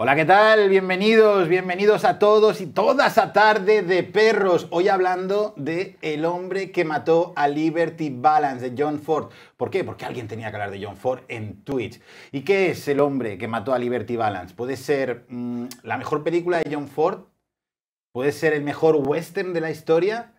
Hola, ¿qué tal? Bienvenidos, bienvenidos a todos y todas a Tarde de Perros. Hoy hablando de El hombre que mató a Liberty Balance, de John Ford. ¿Por qué? Porque alguien tenía que hablar de John Ford en Twitch. ¿Y qué es El hombre que mató a Liberty Balance? ¿Puede ser la mejor película de John Ford? ¿Puede ser el mejor western de la historia?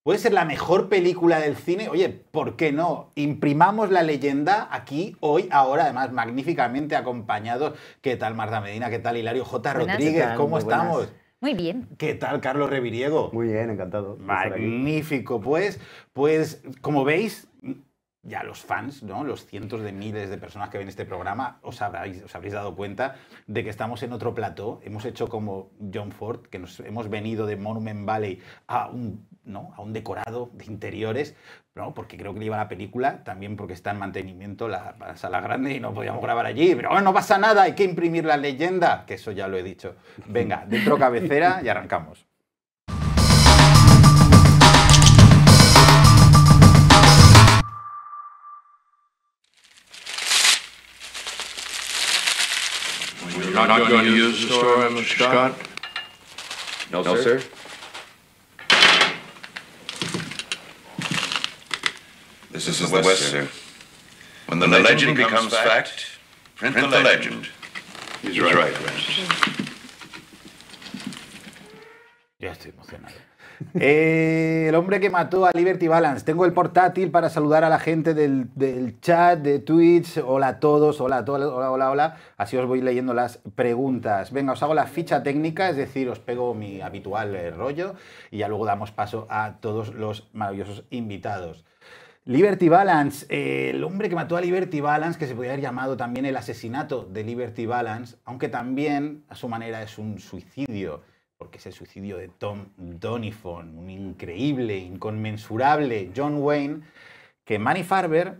¿Puede ser la mejor película del cine? Oye, ¿por qué no? Imprimamos la leyenda aquí, hoy, ahora, además magníficamente acompañados. ¿Qué tal, Marta Medina? ¿Qué tal, Hilario J. Buenas. Rodríguez? ¿Qué tal? ¿Cómo Muy estamos? buenas. Muy bien. ¿Qué tal, Carlos Reviriego? Muy bien, encantado de estar aquí. Magnífico, pues, como veis, ya los fans, ¿no? Los cientos de miles de personas que ven este programa, os habréis dado cuenta de que estamos en otro plató. Hemos hecho como John Ford, que nos hemos venido de Monument Valley a un decorado de interiores, ¿no? Porque creo que lleva la película, también porque está en mantenimiento la sala grande y no podíamos grabar allí. Pero bueno, no pasa nada, hay que imprimir la leyenda, que eso ya lo he dicho. Venga, dentro cabecera y arrancamos. You're not going to use the store, Mr. Scott? No, sir. This is the West, sir. When the legend becomes fact, print the legend. He's right, Francis. Ya estoy emocionado. El hombre que mató a Liberty Balance. Tengo el portátil para saludar a la gente del chat, de Twitch. Hola a todos, hola a todos, hola. Así os voy leyendo las preguntas. Venga, os hago la ficha técnica, es decir, os pego mi habitual rollo y ya luego damos paso a todos los maravillosos invitados. Liberty Balance, el hombre que mató a Liberty Balance, que se podría haber llamado también el asesinato de Liberty Balance, aunque también a su manera es un suicidio, porque es el suicidio de Tom Doniphan, un increíble, inconmensurable John Wayne, que Manny Farber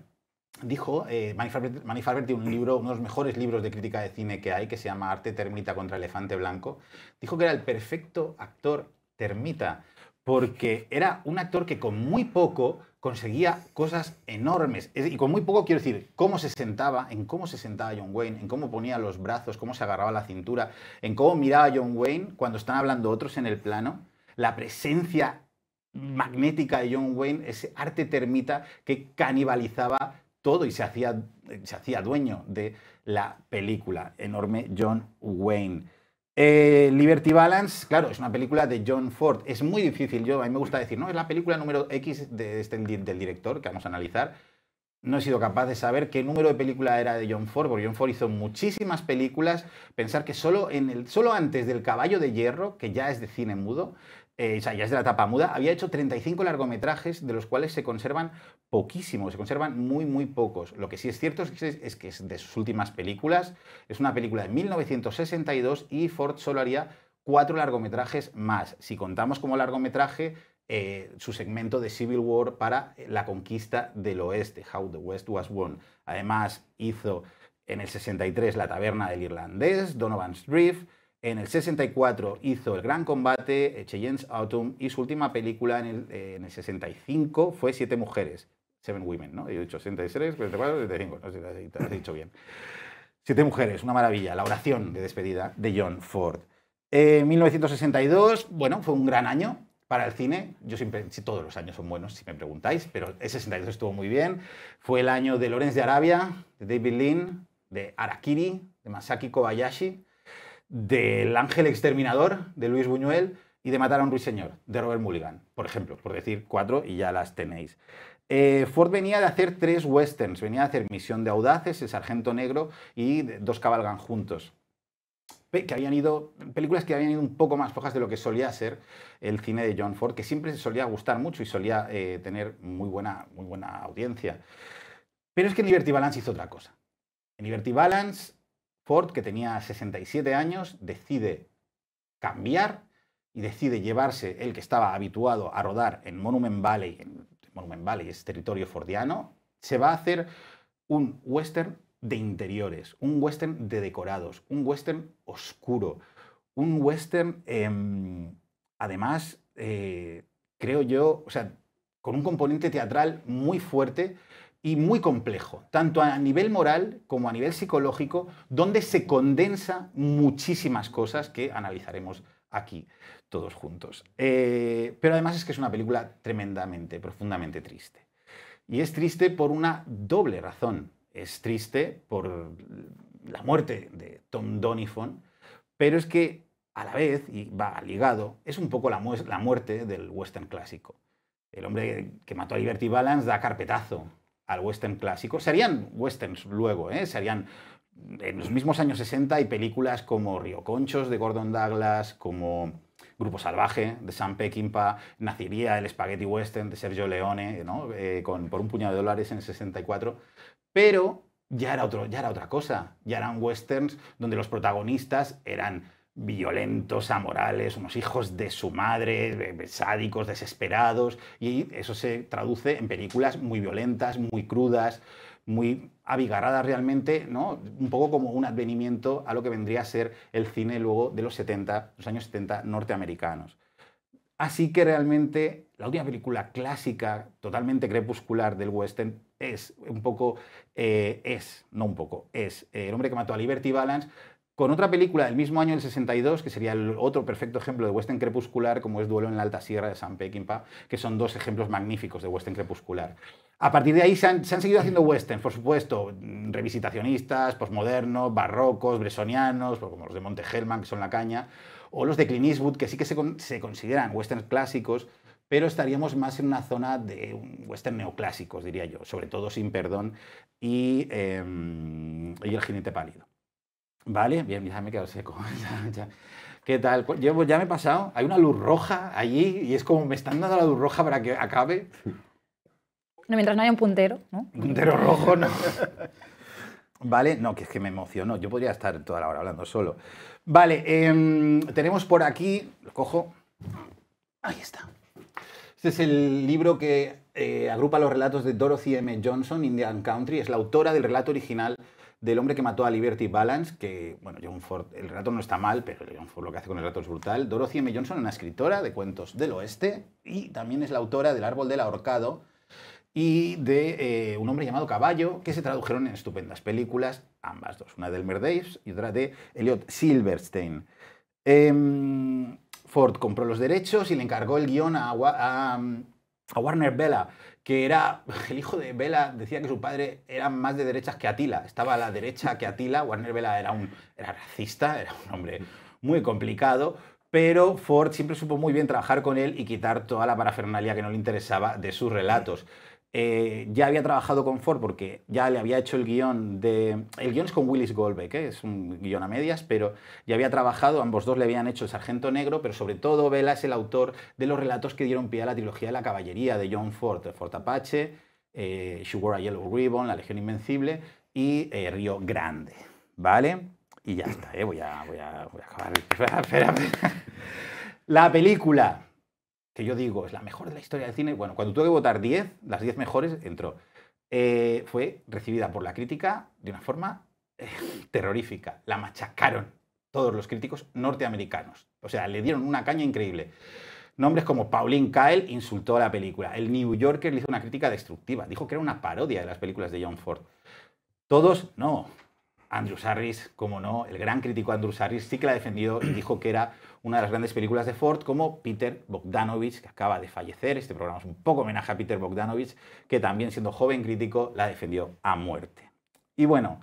dijo, Manny Farber tiene un libro, uno de los mejores libros de crítica de cine que hay, que se llama Arte Termita contra Elefante Blanco, dijo que era el perfecto actor termita, porque era un actor que con muy poco conseguía cosas enormes. Y con muy poco quiero decir en cómo se sentaba John Wayne, en cómo ponía los brazos, cómo se agarraba la cintura, en cómo miraba John Wayne cuando están hablando otros en el plano, la presencia magnética de John Wayne, ese arte termita que canibalizaba todo y se hacía dueño de la película. Enorme John Wayne. Liberty Balance, claro, es una película de John Ford. Es muy difícil, a mí me gusta decir, no, es la película número X del director que vamos a analizar. No he sido capaz de saber qué número de película era de John Ford, porque John Ford hizo muchísimas películas. Pensar que solo antes del Caballo de Hierro, que ya es de cine mudo, o sea, ya es de la tapa muda, había hecho 35 largometrajes, de los cuales se conservan poquísimos, se conservan muy pocos. Lo que sí es cierto es que es de sus últimas películas. Es una película de 1962 y Ford solo haría 4 largometrajes más. Si contamos como largometraje su segmento de Civil War para la conquista del oeste, How the West Was Won. Además hizo en el 63 La taberna del irlandés, Donovan's Drift. En el 64 hizo El gran combate, Cheyenne's Autumn, y su última película en el 65 fue Siete mujeres, Seven Women, ¿no? He dicho 63, 44, 75, no sé si te lo he dicho bien. Siete mujeres, una maravilla, la oración de despedida de John Ford. 1962, bueno, fue un gran año para el cine. Yo siempre, todos los años son buenos, si me preguntáis, pero el 62 estuvo muy bien. Fue el año de Lawrence de Arabia, de David Lean, de Harakiri, de Masaki Kobayashi, del Ángel Exterminador, de Luis Buñuel, y de Matar a un ruiseñor, de Robert Mulligan, por ejemplo, por decir 4 y ya las tenéis. Ford venía de hacer 3 westerns, venía de hacer Misión de Audaces, El Sargento Negro y Dos cabalgan juntos. Películas que habían ido un poco más flojas de lo que solía ser el cine de John Ford, que siempre solía gustar mucho y solía tener muy buena audiencia. Pero es que en Liberty Balance hizo otra cosa. En Liberty Balance, Ford, que tenía 67 años, decide cambiar y decide llevarse el que estaba habituado a rodar en Monument Valley. Monument Valley es territorio fordiano. Se va a hacer un western de interiores, un western de decorados, un western oscuro, un western, además, creo yo, o sea, con un componente teatral muy fuerte, y muy complejo, tanto a nivel moral como a nivel psicológico, donde se condensa muchísimas cosas que analizaremos aquí todos juntos. Pero además es que es una película tremendamente, profundamente triste. Y es triste por una doble razón. Es triste por la muerte de Tom Doniphan, pero es que a la vez, y va ligado, es un poco la muerte del western clásico. El hombre que mató a Liberty Balance da carpetazo al western clásico. Se harían westerns luego, se harían en los mismos años 60 hay películas como Río Conchos de Gordon Douglas, como Grupo Salvaje de Sam Peckinpah, nacería el Spaghetti Western de Sergio Leone, ¿no? Por un puñado de dólares en el 64, pero ya era otra cosa, ya eran westerns donde los protagonistas eran violentos, amorales, unos hijos de su madre, sádicos, desesperados, y eso se traduce en películas muy violentas, muy crudas, muy abigarradas realmente, ¿no? Un poco como un advenimiento a lo que vendría a ser el cine luego de los años 70 norteamericanos. Así que realmente la última película clásica, totalmente crepuscular del western es El hombre que mató a Liberty Balance, con otra película del mismo año, el 62, que sería el otro perfecto ejemplo de western crepuscular, como es Duelo en la Alta Sierra de Sam Peckinpah, que son dos ejemplos magníficos de western crepuscular. A partir de ahí se han seguido haciendo westerns, por supuesto, revisitacionistas, posmodernos, barrocos, bresonianos, como los de Monte Hellman, que son la caña, o los de Clint Eastwood, que sí que se consideran westerns clásicos, pero estaríamos más en una zona de western neoclásicos, diría yo, sobre todo Sin Perdón y El jinete pálido. Vale, bien, ya me he quedado seco. ¿Qué tal? Ya me he pasado. Hay una luz roja allí y es como me están dando la luz roja para que acabe. No, mientras no haya un puntero, ¿no? Un puntero rojo, no. Vale, no, que es que me emocionó. Yo podría estar toda la hora hablando solo. Vale, tenemos por aquí, lo cojo. Ahí está. Este es el libro que agrupa los relatos de Dorothy M. Johnson, Indian Country. Es la autora del relato original del hombre que mató a Liberty Balance, que, bueno, John Ford, el relato no está mal, pero John Ford lo que hace con el relato es brutal. Dorothy M. Johnson es una escritora de cuentos del oeste y también es la autora del Árbol del Ahorcado y de Un hombre llamado Caballo, que se tradujeron en estupendas películas, ambas dos, una de Elmer Daves y otra de Elliot Silverstein. Ford compró los derechos y le encargó el guión a Warner Bella, que era, el hijo de Bella decía que su padre era más de derechas que Attila, estaba a la derecha que Attila. Warner Bella era racista, era un hombre muy complicado, pero Ford siempre supo muy bien trabajar con él y quitar toda la parafernalia que no le interesaba de sus relatos. Ya había trabajado con Ford porque ya le había hecho el guión El guión es con Willis Goldbeck, es un guión a medias, pero ya había trabajado, ambos dos le habían hecho El Sargento Negro, pero sobre todo Bella es el autor de los relatos que dieron pie a la trilogía de la caballería de John Ford, Fort Apache, She Wore a Yellow Ribbon, La Legión Invencible y Río Grande, ¿vale? Y ya está, voy a acabar. Espera. La película que yo digo es la mejor de la historia del cine, bueno, cuando tuve que votar 10, las 10 mejores, entró. Fue recibida por la crítica de una forma terrorífica. La machacaron todos los críticos norteamericanos. O sea, le dieron una caña increíble. Nombres como Pauline Kael insultó a la película. El New Yorker le hizo una crítica destructiva. Dijo que era una parodia de las películas de John Ford. Todos, no. Andrew Sarris, como no, el gran crítico Andrew Sarris sí que la defendió y dijo que era una de las grandes películas de Ford, como Peter Bogdanovich, que acaba de fallecer. Este programa es un poco homenaje a Peter Bogdanovich, que también siendo joven crítico la defendió a muerte. Y bueno,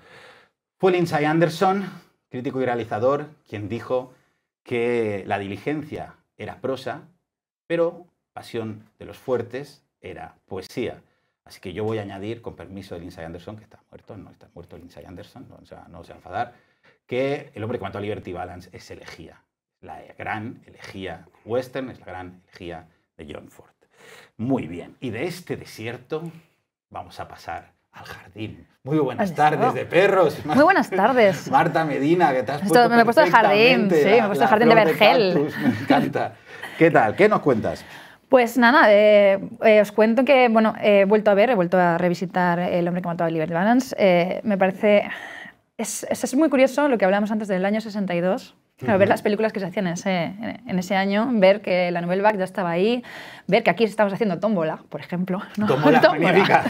fue Lindsay Anderson, crítico y realizador, quien dijo que La Diligencia era prosa, pero Pasión de los Fuertes era poesía. Así que yo voy a añadir, con permiso de Lindsay Anderson, que está muerto, no está muerto Lindsay Anderson, no se va a enfadar, que El hombre que mató a Liberty Balance es elegía. La gran elegía western, es la gran elegía de John Ford. Muy bien, y de este desierto vamos a pasar al jardín. Muy buenas tardes de perros. Muy buenas tardes. Marta Medina, que te has puesto me he puesto el jardín, sí, me he puesto el jardín de vergel. Me encanta. ¿Qué tal? ¿Qué nos cuentas? Pues nada, os cuento que bueno, he vuelto a revisitar El hombre que mató a Liberty Balance. Me parece... Es muy curioso lo que hablábamos antes del año 62. Claro, ver las películas que se hacían en ese año, ver que la Nouvelle Vague ya estaba ahí, ver que aquí estamos haciendo Tómbola, por ejemplo. ¿no? Tómbola, magnífica.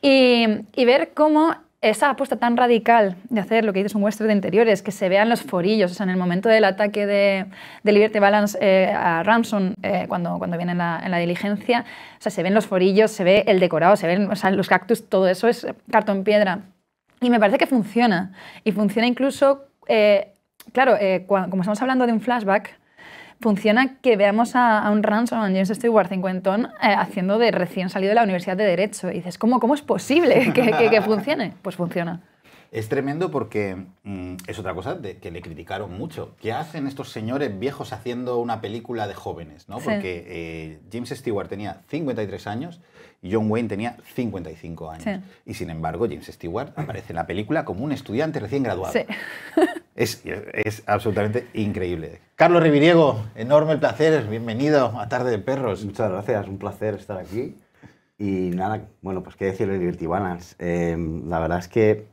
Y ver cómo esa apuesta tan radical de hacer lo que dices, un western de interiores, que se vean los forillos, o sea, en el momento del ataque de Liberty Balance a Ransom, cuando viene en la diligencia, o sea, se ven los forillos, se ve el decorado, se ven, o sea, los cactus, todo eso es cartón piedra. Y me parece que funciona. Y funciona incluso, claro, como estamos hablando de un flashback, funciona que veamos a un Ransom, a James Stewart cincuentón, haciendo de recién salido de la Universidad de Derecho. Y dices, ¿cómo es posible que funcione? Pues funciona. Es tremendo porque es otra cosa que le criticaron mucho. ¿Qué hacen estos señores viejos haciendo una película de jóvenes? ¿No? Sí. Porque James Stewart tenía 53 años y John Wayne tenía 55 años. Sí. Y sin embargo, James Stewart aparece en la película como un estudiante recién graduado. Sí. Es absolutamente increíble. Carlos Reviriego, enorme el placer. Bienvenido a Tarde de Perros. Muchas gracias, un placer estar aquí. Y nada, bueno, pues qué decir de Liberty Balance. La verdad es que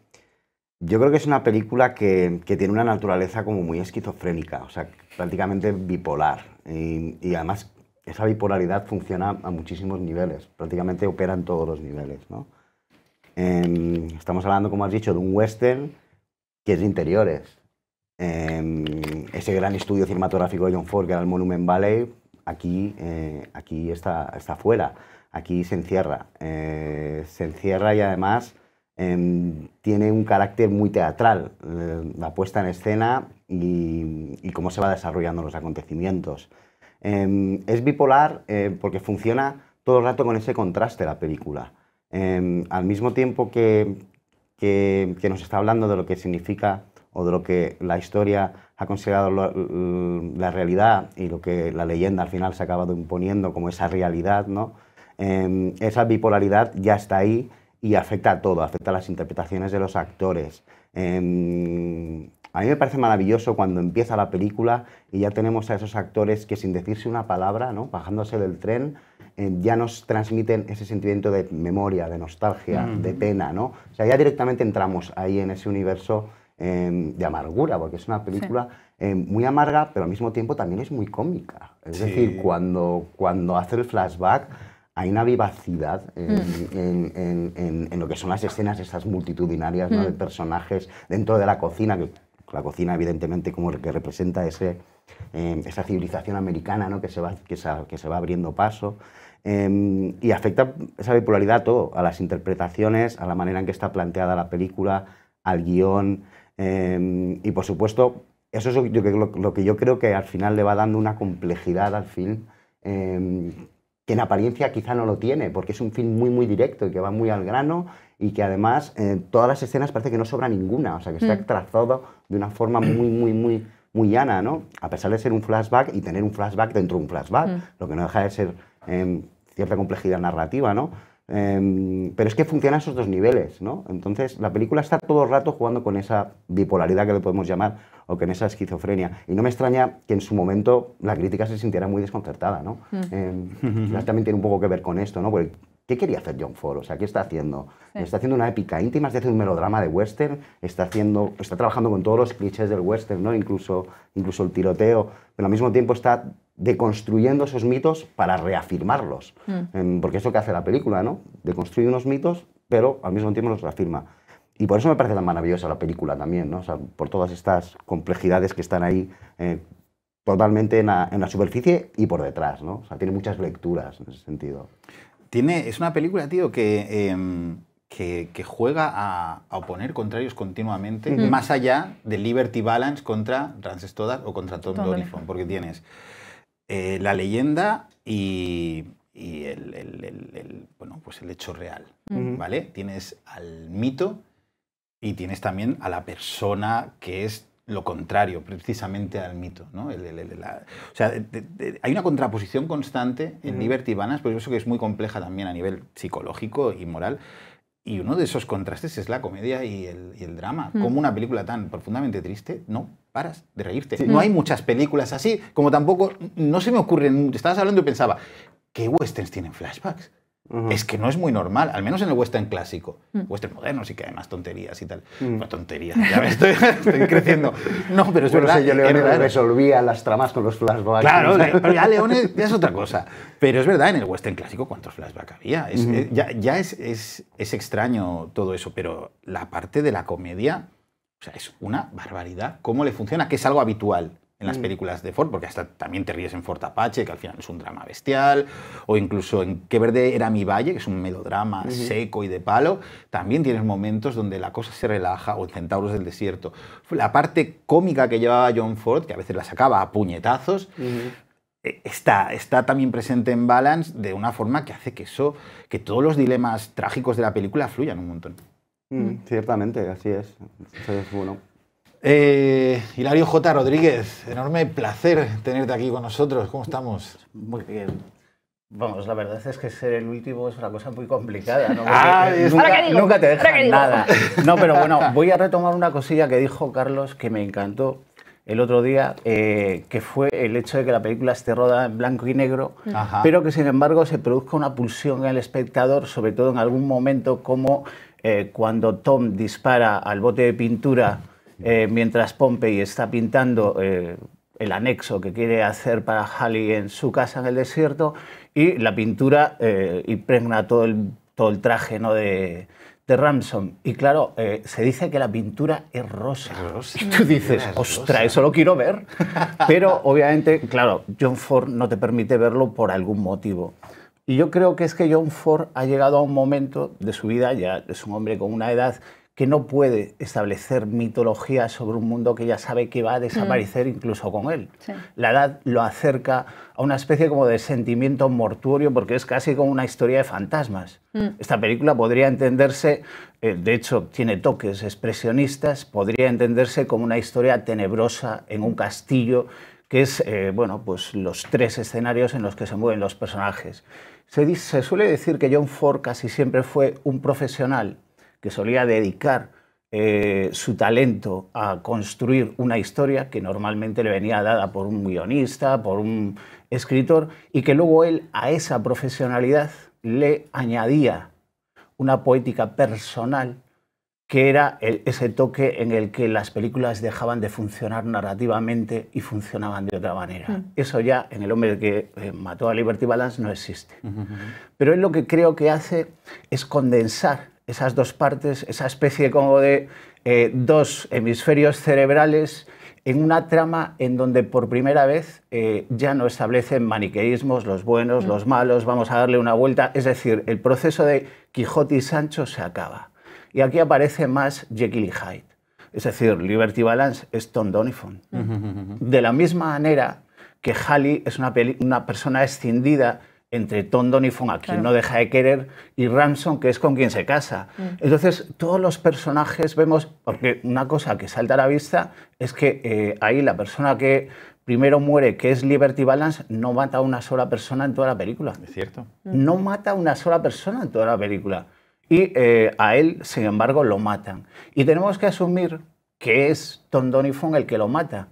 yo creo que es una película que tiene una naturaleza como muy esquizofrénica, o sea, prácticamente bipolar. Y además esa bipolaridad funciona a muchísimos niveles, prácticamente opera en todos los niveles, ¿no? Estamos hablando, como has dicho, de un western que es de interiores. Ese gran estudio cinematográfico de John Ford, que era el Monument Valley, aquí está fuera, aquí se encierra. Y además tiene un carácter muy teatral, la puesta en escena y cómo se va desarrollando los acontecimientos. Es bipolar porque funciona todo el rato con ese contraste la película. Al mismo tiempo que nos está hablando de lo que significa o de lo que la historia ha considerado la realidad y lo que la leyenda al final se ha acabado imponiendo como esa realidad, ¿no? Esa bipolaridad ya está ahí y afecta a todo, afecta a las interpretaciones de los actores. A mí me parece maravilloso cuando empieza la película y ya tenemos a esos actores que sin decirse una palabra, ¿no? Bajándose del tren, ya nos transmiten ese sentimiento de memoria, de nostalgia, de pena, ¿no? O sea, ya directamente entramos ahí en ese universo de amargura, porque es una película muy amarga, pero al mismo tiempo también es muy cómica. Es decir, cuando hace el flashback, hay una vivacidad en lo que son las escenas esas multitudinarias, ¿no? De personajes dentro de la cocina, que la cocina evidentemente como que representa esa civilización americana, ¿no? que se va abriendo paso. Y afecta esa bipolaridad a todo, a las interpretaciones, a la manera en que está planteada la película, al guión. Y por supuesto, eso es lo que yo creo que al final le va dando una complejidad al film que en apariencia quizá no lo tiene, porque es un film muy, muy directo y que va muy al grano y que además todas las escenas parece que no sobra ninguna, o sea, que está trazado de una forma muy, muy, muy, muy llana, ¿no? A pesar de ser un flashback y tener un flashback dentro de un flashback, lo que no deja de ser cierta complejidad narrativa, ¿no? Pero es que funcionan esos dos niveles, ¿no? Entonces, la película está todo el rato jugando con esa bipolaridad que le podemos llamar, o con esa esquizofrenia. Y no me extraña que en su momento la crítica se sintiera muy desconcertada, ¿no? También tiene un poco que ver con esto, ¿no? Porque, ¿qué quería hacer John Ford? O sea, ¿qué está haciendo? Sí. Está haciendo una épica íntima, está haciendo un melodrama de western, está trabajando con todos los clichés del western, ¿no? Incluso el tiroteo, pero al mismo tiempo está deconstruyendo esos mitos para reafirmarlos. Porque es lo que hace la película, ¿no? Deconstruye unos mitos, pero al mismo tiempo los reafirma. Y por eso me parece tan maravillosa la película también, ¿no? O sea, por todas estas complejidades que están ahí totalmente en la superficie y por detrás, ¿no? O sea, tiene muchas lecturas en ese sentido. Es una película, tío, que juega a oponer contrarios continuamente, más allá de Liberty Balance contra Frances Stoddard o contra Tom Doniphan, porque tienes la leyenda y bueno, pues el hecho real, ¿vale? Tienes al mito y tienes también a la persona que es lo contrario, precisamente al mito, ¿no? O sea, hay una contraposición constante en Liberty Balance, por eso que es muy compleja también a nivel psicológico y moral. Y uno de esos contrastes es la comedia y el drama. Como una película tan profundamente triste, no paras de reírte. Sí. No hay muchas películas así, como tampoco, no se me ocurren, estabas hablando y pensaba, ¿qué westerns tienen flashbacks? es que no es muy normal, al menos en el western clásico. Western moderno sí que hay más tonterías y tal. No tonterías, ya me estoy creciendo. No, pero es verdad. Yo Leone resolvía las tramas con los flashbacks. Claro, pero ya Leone ya es otra cosa. Pero es verdad, en el western clásico, ¿cuántos flashbacks había? Ya es extraño todo eso, pero la parte de la comedia, o sea, es una barbaridad. ¿Cómo le funciona? Que es algo habitual en las películas de Ford, porque hasta también te ríes en Fort Apache, que al final es un drama bestial, o incluso en Qué verde era mi valle, que es un melodrama seco y de palo, también tienes momentos donde la cosa se relaja, o en Centauros del desierto. La parte cómica que llevaba John Ford, que a veces la sacaba a puñetazos, está también presente en Balance de una forma que hace que todos los dilemas trágicos de la película fluyan un montón. Ciertamente, así es. Eso es bueno. Hilario J. Rodríguez, enorme placer tenerte aquí con nosotros. ¿Cómo estamos? Muy bien. Vamos, la verdad es que ser el último es una cosa muy complicada, ¿no? Nunca te dejan nada. No, pero bueno, voy a retomar una cosilla que dijo Carlos que me encantó el otro día, que fue el hecho de que la película esté rodada en blanco y negro, pero que sin embargo se produzca una pulsión en el espectador, sobre todo en algún momento como cuando Tom dispara al bote de pintura mientras Pompey está pintando el anexo que quiere hacer para Halley en su casa en el desierto, y la pintura impregna todo el traje, ¿no?, de Ransom. Y claro, se dice que la pintura es rosa. Y tú dices, ostras, eso lo quiero ver. Pero obviamente, claro, John Ford no te permite verlo por algún motivo. Y yo creo que es que John Ford ha llegado a un momento de su vida, ya es un hombre con una edad, que no puede establecer mitología sobre un mundo que ya sabe que va a desaparecer incluso con él. Sí. La edad lo acerca a una especie como de sentimiento mortuorio, porque es casi como una historia de fantasmas. Esta película podría entenderse, de hecho tiene toques expresionistas, podría entenderse como una historia tenebrosa en un castillo, que es bueno, pues los tres escenarios en los que se mueven los personajes. Se suele decir que John Ford casi siempre fue un profesional que solía dedicar su talento a construir una historia que normalmente le venía dada por un guionista, por un escritor, y que luego él a esa profesionalidad le añadía una poética personal que era ese toque en el que las películas dejaban de funcionar narrativamente y funcionaban de otra manera. Eso ya en El hombre que mató a Liberty Balance no existe. Pero él lo que creo que hace es condensar esas dos partes, esa especie como de dos hemisferios cerebrales en una trama en donde por primera vez ya no establecen maniqueísmos, los buenos, los malos, vamos a darle una vuelta. Es decir, el proceso de Quijote y Sancho se acaba. Y aquí aparece más Jekyll y Hyde. Es decir, Liberty Balance es Tom Doniphan. De la misma manera que Halley es una persona escindida entre Tom Doniphan, a quien no deja de querer, y Ransom, que es con quien se casa. Entonces, todos los personajes vemos, porque una cosa que salta a la vista es que ahí la persona que primero muere, que es Liberty Balance, no mata a una sola persona en toda la película. Es cierto. No mata a una sola persona en toda la película. Y a él, sin embargo, lo matan. Y tenemos que asumir que es Tom Doniphan el que lo mata.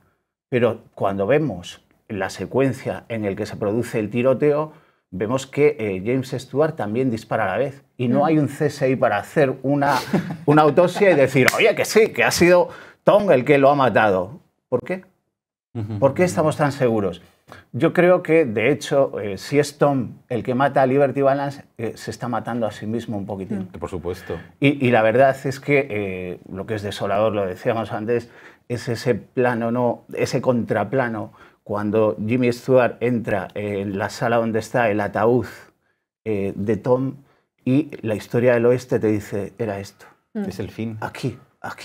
Pero cuando vemos la secuencia en la que se produce el tiroteo, vemos que James Stewart también dispara a la vez. Y no hay un CSI para hacer una autopsia y decir, oye, que sí, que ha sido Tom el que lo ha matado. ¿Por qué? ¿Por qué estamos tan seguros? Yo creo que, de hecho, si es Tom el que mata a Liberty Balance, se está matando a sí mismo un poquitín. Por supuesto. Y la verdad es que lo que es desolador, lo decíamos antes, es ese plano, ¿no? Ese contraplano, cuando Jimmy Stewart entra en la sala donde está el ataúd de Tom y la historia del oeste te dice, era esto. Es el fin. Aquí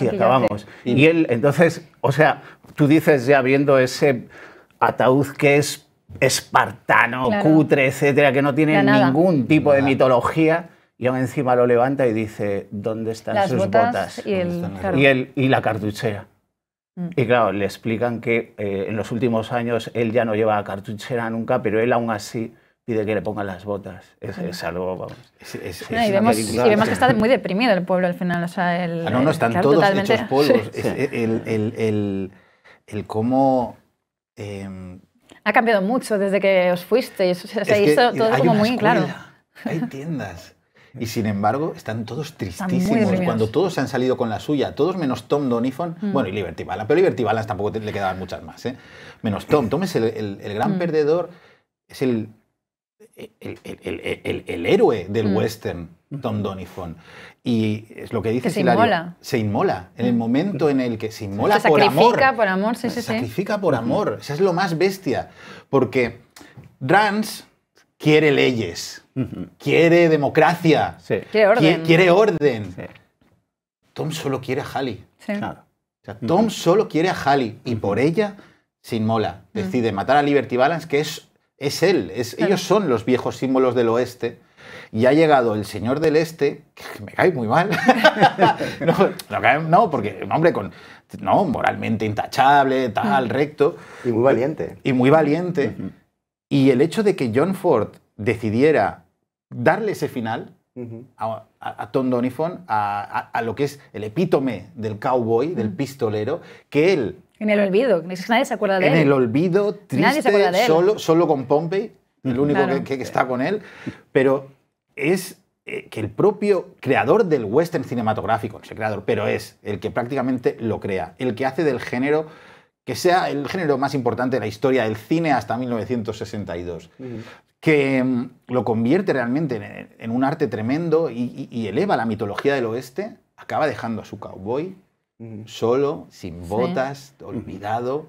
acabamos. Y él, entonces, o sea, tú dices ya viendo ese ataúd que es espartano, cutre, etcétera, que no tiene ningún tipo de mitología, y aún encima lo levanta y dice, ¿dónde están sus botas? Y la cartuchera. Y claro, le explican que en los últimos años él ya no lleva cartuchera nunca, pero él aún así pide que le pongan las botas. Es algo, vamos. Y vemos que está muy deprimido el pueblo al final. O sea, no, están todos hechos polvos. Sí. El cómo... ha cambiado mucho desde que os fuisteis. O sea, se hizo todo como muy claro. hay tiendas. Y sin embargo, están todos muy tristísimos. deprimidos. Cuando todos han salido con la suya, todos menos Tom Doniphan, bueno, y Liberty Balance, pero Liberty Balance tampoco le quedaban muchas más, ¿eh? Menos Tom. Tom es el gran perdedor, es el héroe del western, Tom Doniphan. Y es lo que dice se Hilario, inmola. se inmola. En el momento en el que se inmola Se por amor. sacrifica por amor, sí, Se sí, sí. sacrifica por amor. Eso es lo más bestia. Porque Rance quiere leyes, quiere democracia, Sí. Quiere orden. quiere orden. Sí. Tom solo quiere a Hallie. Sí. Claro. O sea, Tom solo quiere a Hallie y por ella se inmola. Decide matar a Liberty Balance, que es él. Ellos son los viejos símbolos del oeste. Y ha llegado el señor del este, que me cae muy mal. no, porque, hombre, moralmente intachable, tal, recto. Y muy valiente. Y muy valiente. Y el hecho de que John Ford decidiera darle ese final a Tom Doniphan, a lo que es el epítome del cowboy, del pistolero, que él, En el olvido, es que nadie se acuerda de en él. el olvido, Nadie se acuerda de triste, él. solo con Pompey, el único Claro. que está con él, pero es que el propio creador del western cinematográfico, no sé creador, pero es el que prácticamente lo crea, el que hace del género que sea el género más importante de la historia del cine hasta 1962, que lo convierte realmente en un arte tremendo y eleva la mitología del oeste, acaba dejando a su cowboy solo, sin botas, olvidado.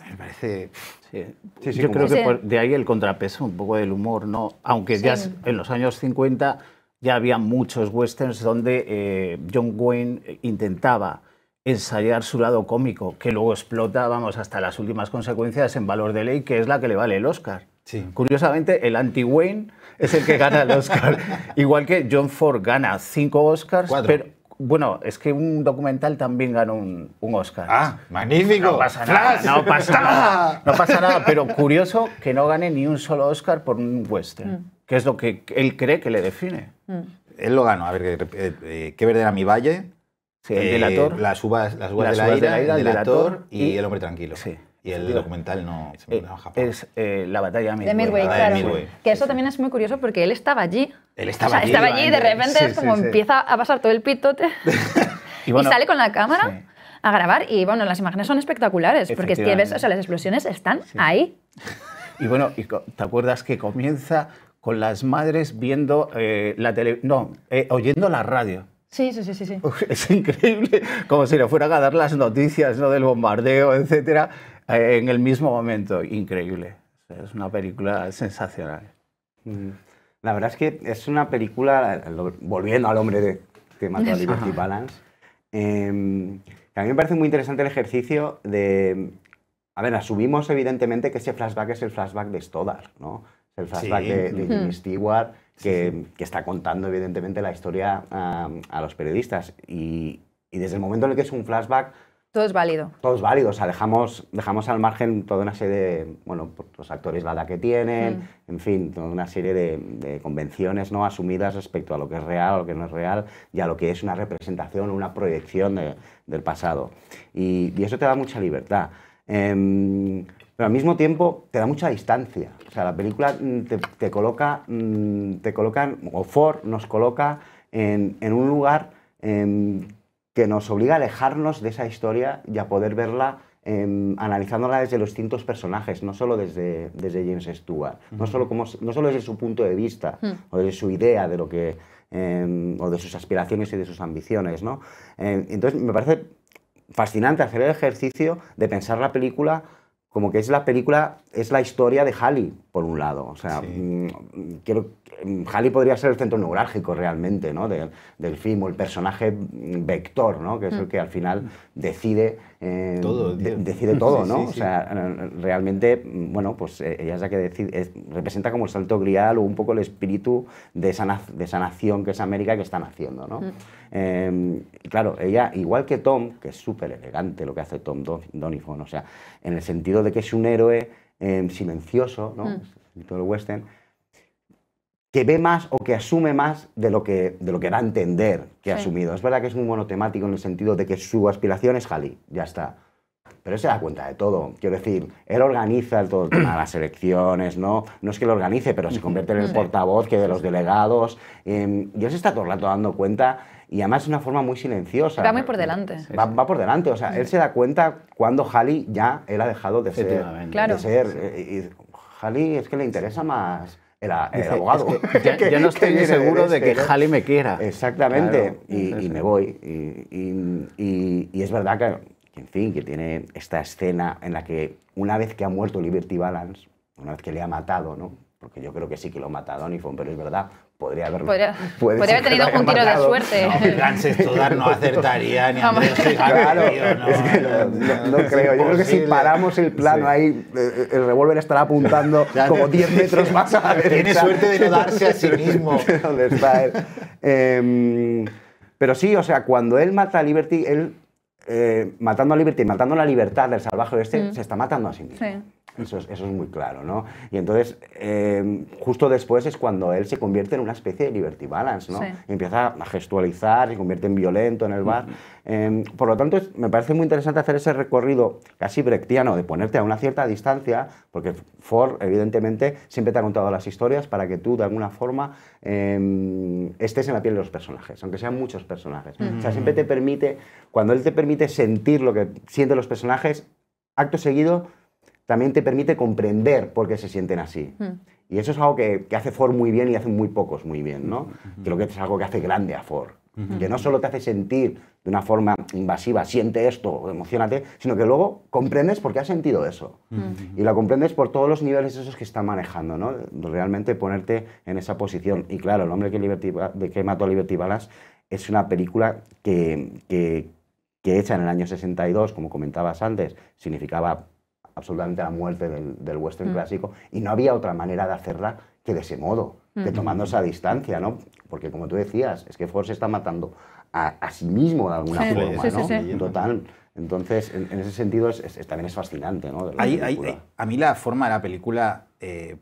Me parece... Sí. Sí, sí, Yo como- creo que Sí. de ahí el contrapeso un poco del humor, ¿no? Aunque ya Sí. en los años 50 ya había muchos westerns donde John Wayne intentaba ensayar su lado cómico, que luego explota, vamos, hasta las últimas consecuencias en Valor de Ley, que es la que le vale el Oscar. Sí. Curiosamente, el anti-Wayne es el que gana el Oscar. Igual que John Ford gana 5 Oscars, 4. pero bueno, es que un documental también ganó un Oscar. ¡Ah, magnífico! No pasa nada, ¡Flash! no pasa nada, no pasa nada, pero curioso que no gane ni un solo Oscar por un western, que es lo que él cree que le define. Él lo ganó. A ver, ¿qué verde era mi valle? Sí, el delator. Las uvas Las de uvas la de ira, la ira, el el delator delator y y- el hombre tranquilo. Sí. Y el documental no se me ha escapado. Es la batalla de Midway. De Midway, la de claro. Midway. Que eso también es muy curioso porque él estaba allí. Él O estaba sea, allí. estaba allí y de repente Sí, es como sí, sí. empieza a pasar todo el pitote Y bueno, y sale con la cámara sí. a grabar y bueno, las imágenes son espectaculares porque es que ves, Efectivamente. o sea, las explosiones están ahí. Y bueno, ¿te acuerdas que comienza con las madres viendo oyendo la radio? Sí, sí, sí, sí, sí. Es increíble, como si le fueran a dar las noticias, ¿no?, del bombardeo, etcétera, en el mismo momento. Increíble. O sea, es una película sensacional. La verdad es que es una película, volviendo al hombre que mató a Liberty Balance, que a mí me parece muy interesante el ejercicio de... A ver, asumimos evidentemente que ese flashback es el flashback de Stoddard, ¿no? Es el flashback Sí. de Jimmy Stewart, que está contando evidentemente la historia a los periodistas. Y desde el momento en el que es un flashback, Todo es válido. todo es válido, o sea, dejamos al margen toda una serie de, bueno, pues los actores la edad que tienen, en fin, toda una serie de convenciones, ¿no?, asumidas respecto a lo que es real, a lo que no es real y a lo que es una representación o una proyección del pasado. Y eso te da mucha libertad. Pero al mismo tiempo te da mucha distancia. O sea, la película te coloca, o Ford nos coloca en un lugar que nos obliga a alejarnos de esa historia y a poder verla analizándola desde los distintos personajes, no solo desde James Stewart, no solo desde su punto de vista o desde su idea de lo que, o de sus aspiraciones y de sus ambiciones, ¿no? Entonces me parece fascinante hacer el ejercicio de pensar la película como que es la historia de Hallie, por un lado. O sea, Hallie podría ser el centro neurálgico realmente, ¿no?, del film, o el personaje vector, ¿no?, que es el que al final decide Todo, tío. decide todo, Sí, ¿no? sí, O sí. sea, realmente, bueno, pues ella es la que decide, representa como el santo grial o un poco el espíritu de esa nación que es América, que están haciendo, ¿no? Y claro, ella, igual que Tom, que es súper elegante lo que hace Tom Doniphan, o sea, en el sentido de que es un héroe silencioso, ¿no? Todo el western, que ve más o que asume más de lo que da a entender que ha Sí. asumido. Es verdad que es muy monotemático en el sentido de que su aspiración es Hallie, ya está. Pero él se da cuenta de todo. Quiero decir, él organiza todo el tema de las elecciones, ¿no? No es que lo organice, pero se convierte en el portavoz que de los delegados. Y él se está todo el rato dando cuenta, y además de una forma muy silenciosa. Va muy por delante. Va por delante. O sea, él se da cuenta cuando Halley ya él ha dejado de ser. Claro. De ser y Halley es que le interesa más el abogado. Es que yo no estoy seguro de que Halley me quiera. Exactamente. Claro. Y me voy. Y es verdad que, en fin, que tiene esta escena en la que una vez que ha muerto Liberty Balance, una vez que le ha matado, ¿no? Porque yo creo que sí que lo mata a Donifon, pero es verdad, podría haber tenido un tiro de suerte. No, Lance Stoddard no acertaría ni a Andrés Claro, no, es que no creo. Yo creo que si paramos el plano ahí, el revólver estará apuntando como 10 metros más a la derecha. Tiene suerte de no darse a sí mismo. ¿Dónde está él? Pero sí, o sea, cuando él mata a Liberty, matando a Liberty, matando la libertad del salvaje oeste, se está matando a sí mismo. Sí. Eso es muy claro, ¿no? Y entonces, justo después es cuando él se convierte en una especie de Liberty Balance, ¿no? Sí. Y empieza a gestualizar, se convierte en violento en el bar. Por lo tanto, me parece muy interesante hacer ese recorrido casi brechtiano de ponerte a una cierta distancia, porque Ford, evidentemente, siempre te ha contado las historias para que tú, de alguna forma, estés en la piel de los personajes, aunque sean muchos personajes. O sea, siempre te permite, cuando él te permite sentir lo que sienten los personajes, acto seguido, también te permite comprender por qué se sienten así. Y eso es algo que hace Ford muy bien y hace muy pocos muy bien, ¿no? Creo que es algo que hace grande a Ford. Que no solo te hace sentir de una forma invasiva, siente esto, emocionate, sino que luego comprendes por qué has sentido eso. Y lo comprendes por todos los niveles esos que está manejando, ¿no? Realmente ponerte en esa posición. Y claro, El hombre que mató a Liberty Balance es una película que hecha en el año 62, como comentabas antes, significaba absolutamente la muerte del western clásico, y no había otra manera de hacerla que de ese modo, que tomando esa distancia, ¿no? Porque como tú decías, es que Ford se está matando a sí mismo de alguna forma, ¿no? Sí. Total. Entonces, en ese sentido, también es fascinante, ¿no? A mí la forma de la película,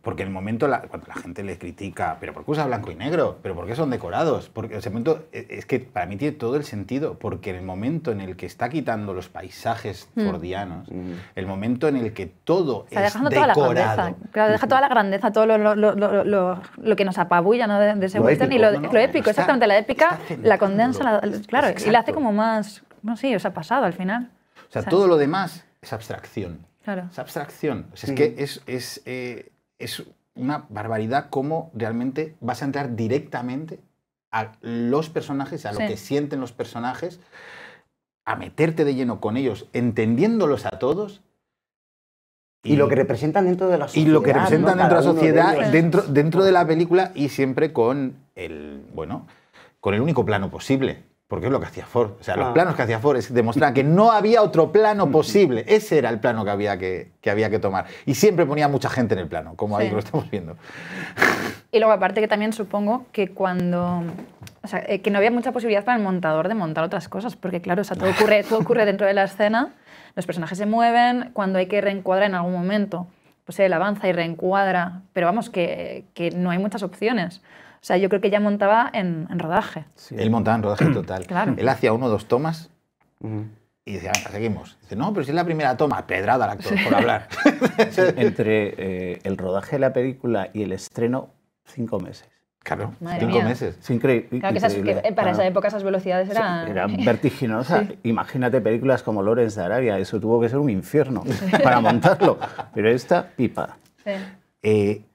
porque en el momento cuando la gente le critica, pero ¿por qué usa blanco y negro? ¿Pero por qué son decorados? Porque ese momento es que para mí tiene todo el sentido, porque en el momento en el que está quitando los paisajes fordianos, el momento en el que todo está es dejando decorado. toda la grandeza, claro, deja toda la grandeza, todo lo que nos apabulla, ¿no? de ese western épico, y lo épico, exactamente, la épica la condensa, claro, y la hace como más, no sé, os ha pasado al final. O sea, todo lo demás es abstracción. Claro. Es abstracción. O sea, es que es una barbaridad cómo realmente vas a entrar directamente a los personajes, a lo que sienten los personajes, a meterte de lleno con ellos, entendiéndolos a todos. Y lo que representan dentro de la sociedad. Y lo que representan ¿no? dentro de la sociedad, ellos. dentro de la película, y siempre con con el único plano posible. Porque es lo que hacía Ford. O sea, los planos que hacía Ford demostraban que no había otro plano posible. Ese era el plano que había que tomar. Y siempre ponía mucha gente en el plano, como ahí lo estamos viendo. Y luego, aparte, que también supongo que cuando... O sea, que no había mucha posibilidad para el montador de montar otras cosas, porque claro, o sea, todo ocurre dentro de la escena, los personajes se mueven, cuando hay que reencuadrar en algún momento, pues él avanza y reencuadra, pero vamos, que no hay muchas opciones. O sea, yo creo que ya montaba en rodaje. Sí. Él montaba en rodaje total. Claro. Él hacía 1 o 2 tomas y decía, venga, seguimos. Dice, no, pero si es la primera toma, pedrada al actor, por hablar. Sí, entre el rodaje de la película y el estreno, 5 meses. Claro, Madre 5 mía. meses. Es increíble. Claro, que para esa época esas velocidades eran... Eran vertiginosas. Sí. Imagínate películas como Lawrence de Arabia, eso tuvo que ser un infierno para montarlo. Pero esta, pipa. Sí.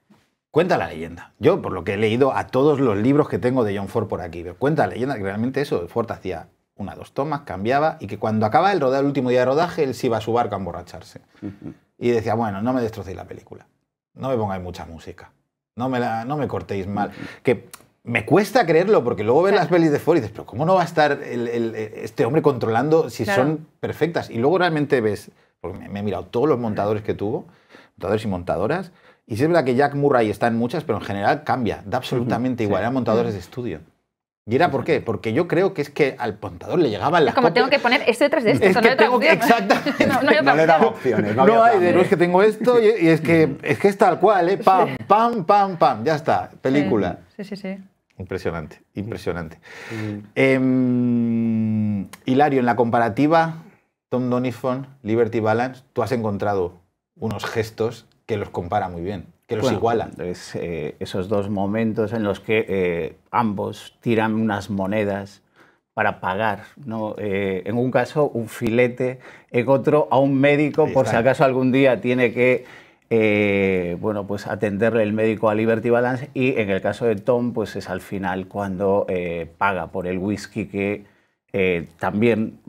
Cuenta la leyenda. Yo, por lo que he leído a todos los libros que tengo de John Ford por aquí, cuenta la leyenda que realmente eso, Ford hacía 1 o 2 tomas, cambiaba, y que cuando acaba el último día de rodaje, él se iba a su barco a emborracharse. Y decía, bueno, no me destrocéis la película, no me pongáis mucha música, no me cortéis mal. Que me cuesta creerlo, porque luego ves las pelis de Ford y dices, pero ¿cómo no va a estar este hombre controlando si son perfectas? Y luego realmente ves, porque me he mirado todos los montadores que tuvo, montadores y montadoras, y sí es verdad que Jack Murray está en muchas, pero en general cambia, da absolutamente igual, eran montadores de estudio. ¿Y era por qué? Porque yo creo que es que al montador le llegaban las como copias. tengo que poner esto detrás de esto, es que tengo que, exactamente. No le daba opciones. No es que tengo esto y es que es tal cual, pam, pam, pam, pam, ya está, película. Sí. Impresionante. Hilario, en la comparativa, Tom Doniphan, Liberty Balance, tú has encontrado unos gestos que los compara muy bien, que los igualan. Esos dos momentos en los que ambos tiran unas monedas para pagar, ¿no? En un caso un filete, en otro a un médico por si acaso algún día tiene que bueno, pues atenderle el médico a Liberty Balance, y en el caso de Tom pues es al final cuando paga por el whisky que también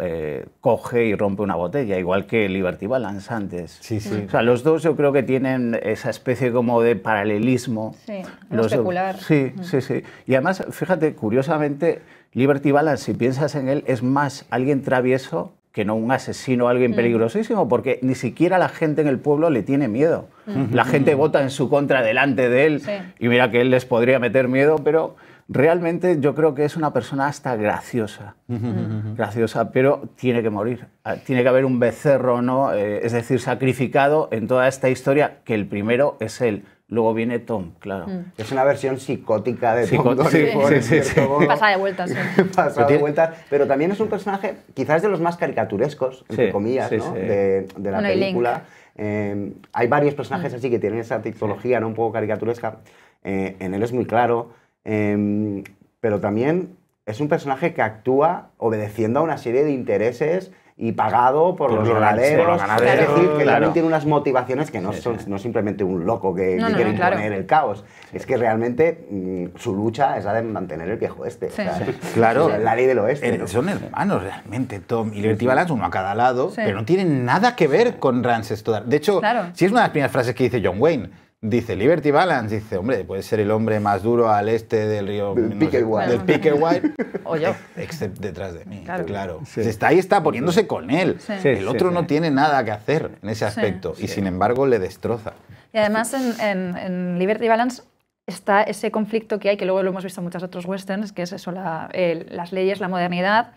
coge y rompe una botella, igual que Liberty Balance antes. Sí, sí. O sea, los dos yo creo que tienen esa especie como de paralelismo. Sí, especular. Sí, sí, sí. Y además, fíjate, curiosamente, Liberty Balance, si piensas en él, es más alguien travieso que no un asesino o alguien peligrosísimo, porque ni siquiera la gente en el pueblo le tiene miedo. La gente vota en su contra delante de él, y mira que él les podría meter miedo, pero realmente yo creo que es una persona hasta graciosa. Graciosa, pero tiene que morir. Tiene que haber un becerro, ¿no? Es decir, sacrificado en toda esta historia, que el primero es él. Luego viene Tom, claro. Es una versión psicótica de Tom Doniphan. Sí. Pasada de vueltas. Pasada de vueltas. Pero también es un personaje quizás de los más caricaturescos, entre comillas, ¿no? De la película. Hay varios personajes así que tienen esa tipología, ¿no? Un poco caricaturesca. En él es muy claro. Pero también es un personaje que actúa obedeciendo a una serie de intereses y pagado por los ganaderos. Es decir, que también tiene unas motivaciones que no son no simplemente un loco que quiere imponer el caos. Es que realmente su lucha es la de mantener el viejo oeste. O sea, claro. La ley del oeste. ¿no? Son hermanos realmente, Tom y Liberty Balance, uno a cada lado, pero no tienen nada que ver con Ramses Stoddard. De hecho, si es una de las primeras frases que dice John Wayne. Dice Liberty Balance, dice, hombre, puede ser el hombre más duro al este del río... Del Pickerwhite. O yo. Excepto detrás de mí, claro. Sí. Ahí está poniéndose con él. Sí. El otro no tiene nada que hacer en ese aspecto y sin embargo le destroza. Y además en Liberty Balance está ese conflicto que hay, que luego lo hemos visto en muchos otros westerns, que es eso, las leyes, la modernidad,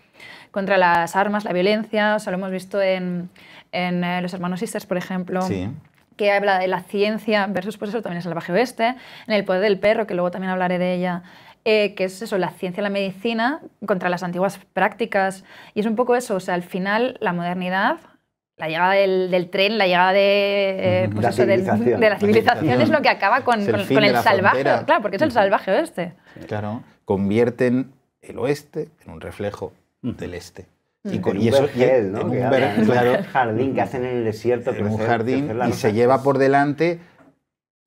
contra las armas, la violencia. O sea, lo hemos visto en Los Hermanos Sisters, por ejemplo. Sí. Que habla de la ciencia versus, pues eso también es Salvaje Oeste, en El poder del perro, que luego también hablaré de ella, que es eso, la ciencia y la medicina contra las antiguas prácticas, y es un poco eso, o sea, al final la modernidad, la llegada del tren, la llegada de la civilización es lo que acaba con el salvaje, claro, porque es el Salvaje Oeste. Claro, convierten el oeste en un reflejo del este. Y eso vergel, ¿no? En un jardín que hacen en el desierto. En un jardín, y se lleva por delante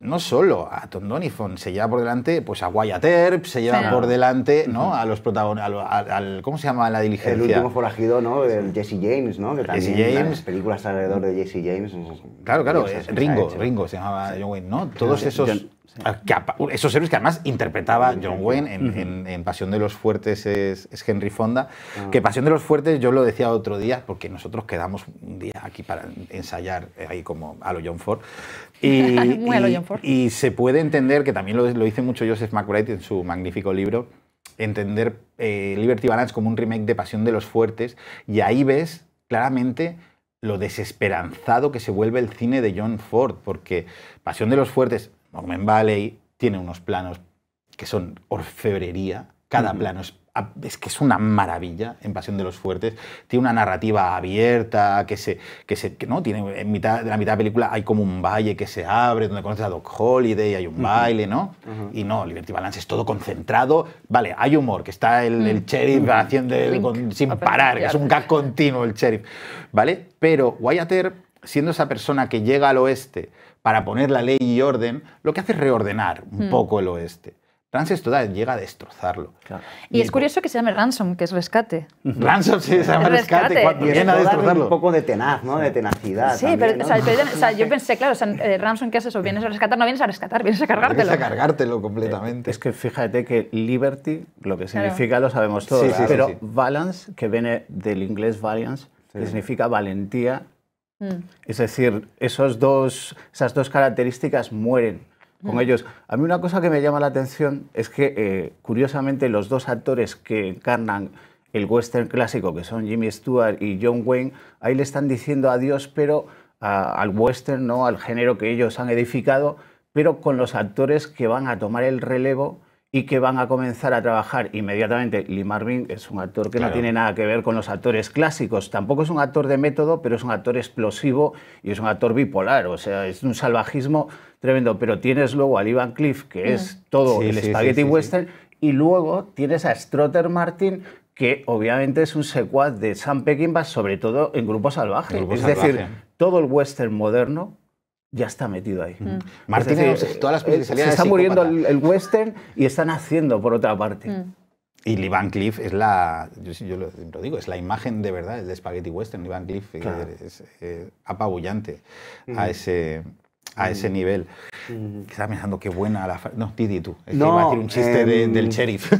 no solo a Tom Doniphan, se lleva por delante pues, a Wyatt Earp, se lleva por delante, ¿no? A los protagonistas, ¿cómo se llama la diligencia? El último forajido, ¿no? El Jesse James, ¿no? Que también Jesse James. Las películas alrededor de Jesse James. Claro, Ringo se llamaba John Wayne, ¿no? Todos esos... esos héroes que además interpretaba John Wayne en Pasión de los Fuertes es Henry Fonda, que Pasión de los Fuertes yo lo decía otro día porque nosotros quedamos un día aquí para ensayar ahí como a lo John Ford y se puede entender, que también lo dice mucho Joseph McBride en su magnífico libro, entender Liberty Balance como un remake de Pasión de los Fuertes, y ahí ves claramente lo desesperanzado que se vuelve el cine de John Ford, porque Pasión de los Fuertes, Monument Valley, tiene unos planos que son orfebrería. Cada plano es que es una maravilla en Pasión de los Fuertes. Tiene una narrativa abierta, que ¿no? Tiene, en mitad de la mitad de la película hay como un valle que se abre, donde conoces a Doc Holliday, hay un baile, ¿no? Y no, Liberty Balance es todo concentrado. Vale, hay humor, que está el sheriff haciendo sin parar, que es un gag continuo el sheriff, ¿vale? Pero Wyatt Earp, siendo esa persona que llega al oeste para poner la ley y orden, lo que hace es reordenar un poco el oeste. Ramses Stoddard llega a destrozarlo. Claro. Y es curioso que se llame Ransom, que es rescate. Ransom se llama rescate cuando viene a destrozarlo. Un poco de tenaz, ¿no? De tenacidad. Sí, también, pero, ¿no? o sea, yo pensé, claro, o sea, Ransom, ¿qué es eso? ¿Vienes a rescatar? No vienes a rescatar, vienes a cargártelo. Vienes a cargártelo completamente. Es que fíjate que Liberty, lo que significa lo sabemos todos, pero Balance, que viene del inglés valiance, que significa valentía. Es decir, esas dos características mueren con ellos. A mí una cosa que me llama la atención es que, curiosamente, los dos actores que encarnan el western clásico, que son Jimmy Stewart y John Wayne, ahí le están diciendo adiós, pero al western, ¿no? Al género que ellos han edificado, pero con los actores que van a tomar el relevo y que van a comenzar a trabajar inmediatamente. Lee Marvin es un actor que no tiene nada que ver con los actores clásicos. Tampoco es un actor de método, pero es un actor explosivo y es un actor bipolar. O sea, es un salvajismo tremendo. Pero tienes luego a Lee Van Cleef, que es todo el spaghetti western, y luego tienes a Strother Martin, que obviamente es un secuaz de Sam Peckinpah, sobre todo en Grupo Salvaje. Decir, todo el western moderno ya está metido ahí. Martín, todas las películas se está muriendo el western y están haciendo por otra parte. Y Lee Van Cleef es la, yo lo digo, es la imagen de verdad de Spaghetti Western. Lee Van Cleef es apabullante a ese nivel. Estaba pensando qué buena la... No, Didi, tú. Es que iba a decir un chiste del sheriff.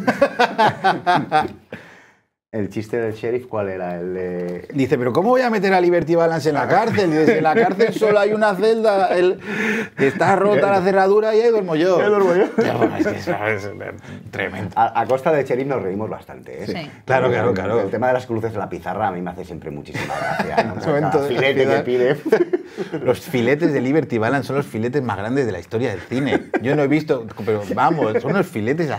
¿El chiste del sheriff cuál era? El de... Dice, pero ¿cómo voy a meter a Liberty Balance en la cárcel? Y dice, en la cárcel solo hay una celda, está rota la cerradura y ahí duermo yo. Ahí duermo yo. Es que es tremendo. A costa del sheriff nos reímos bastante, ¿eh? Sí. Claro. El tema de las cruces en la pizarra a mí me hace siempre muchísima gracia, ¿no? Cada filete que pide. Los filetes de Liberty Balance son los filetes más grandes de la historia del cine. Yo no he visto, pero vamos, son los filetes,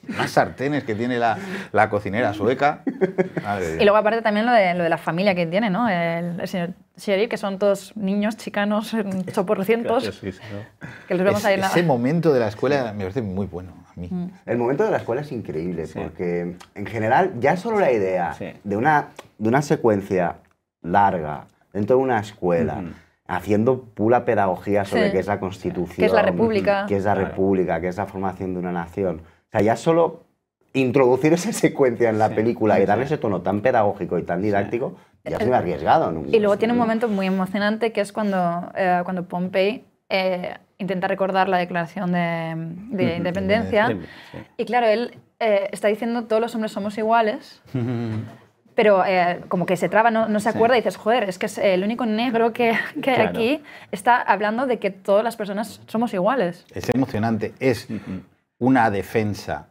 más sartenes que tiene la cocinera sueca. Y luego aparte también lo de la familia que tiene, ¿no? El señor sheriff, que son todos niños chicanos, 8%, que los vemos ahí en la... Ese momento de la escuela me parece muy bueno a mí. El momento de la escuela es increíble, porque en general ya solo la idea de una secuencia larga dentro de una escuela, haciendo pura pedagogía sobre qué es la Constitución, qué es la República, qué es la República, qué es la formación de una nación. O sea, ya solo introducir esa secuencia en la película y darle ese tono tan pedagógico y tan didáctico, ya es muy arriesgado, ¿no? Y luego tiene un momento muy emocionante que es cuando Pompey intenta recordar la declaración de independencia. Y claro, él está diciendo todos los hombres somos iguales, pero como que se traba, no se acuerda y dices, joder, es que es el único negro que hay aquí, está hablando de que todas las personas somos iguales. Es emocionante, es una defensa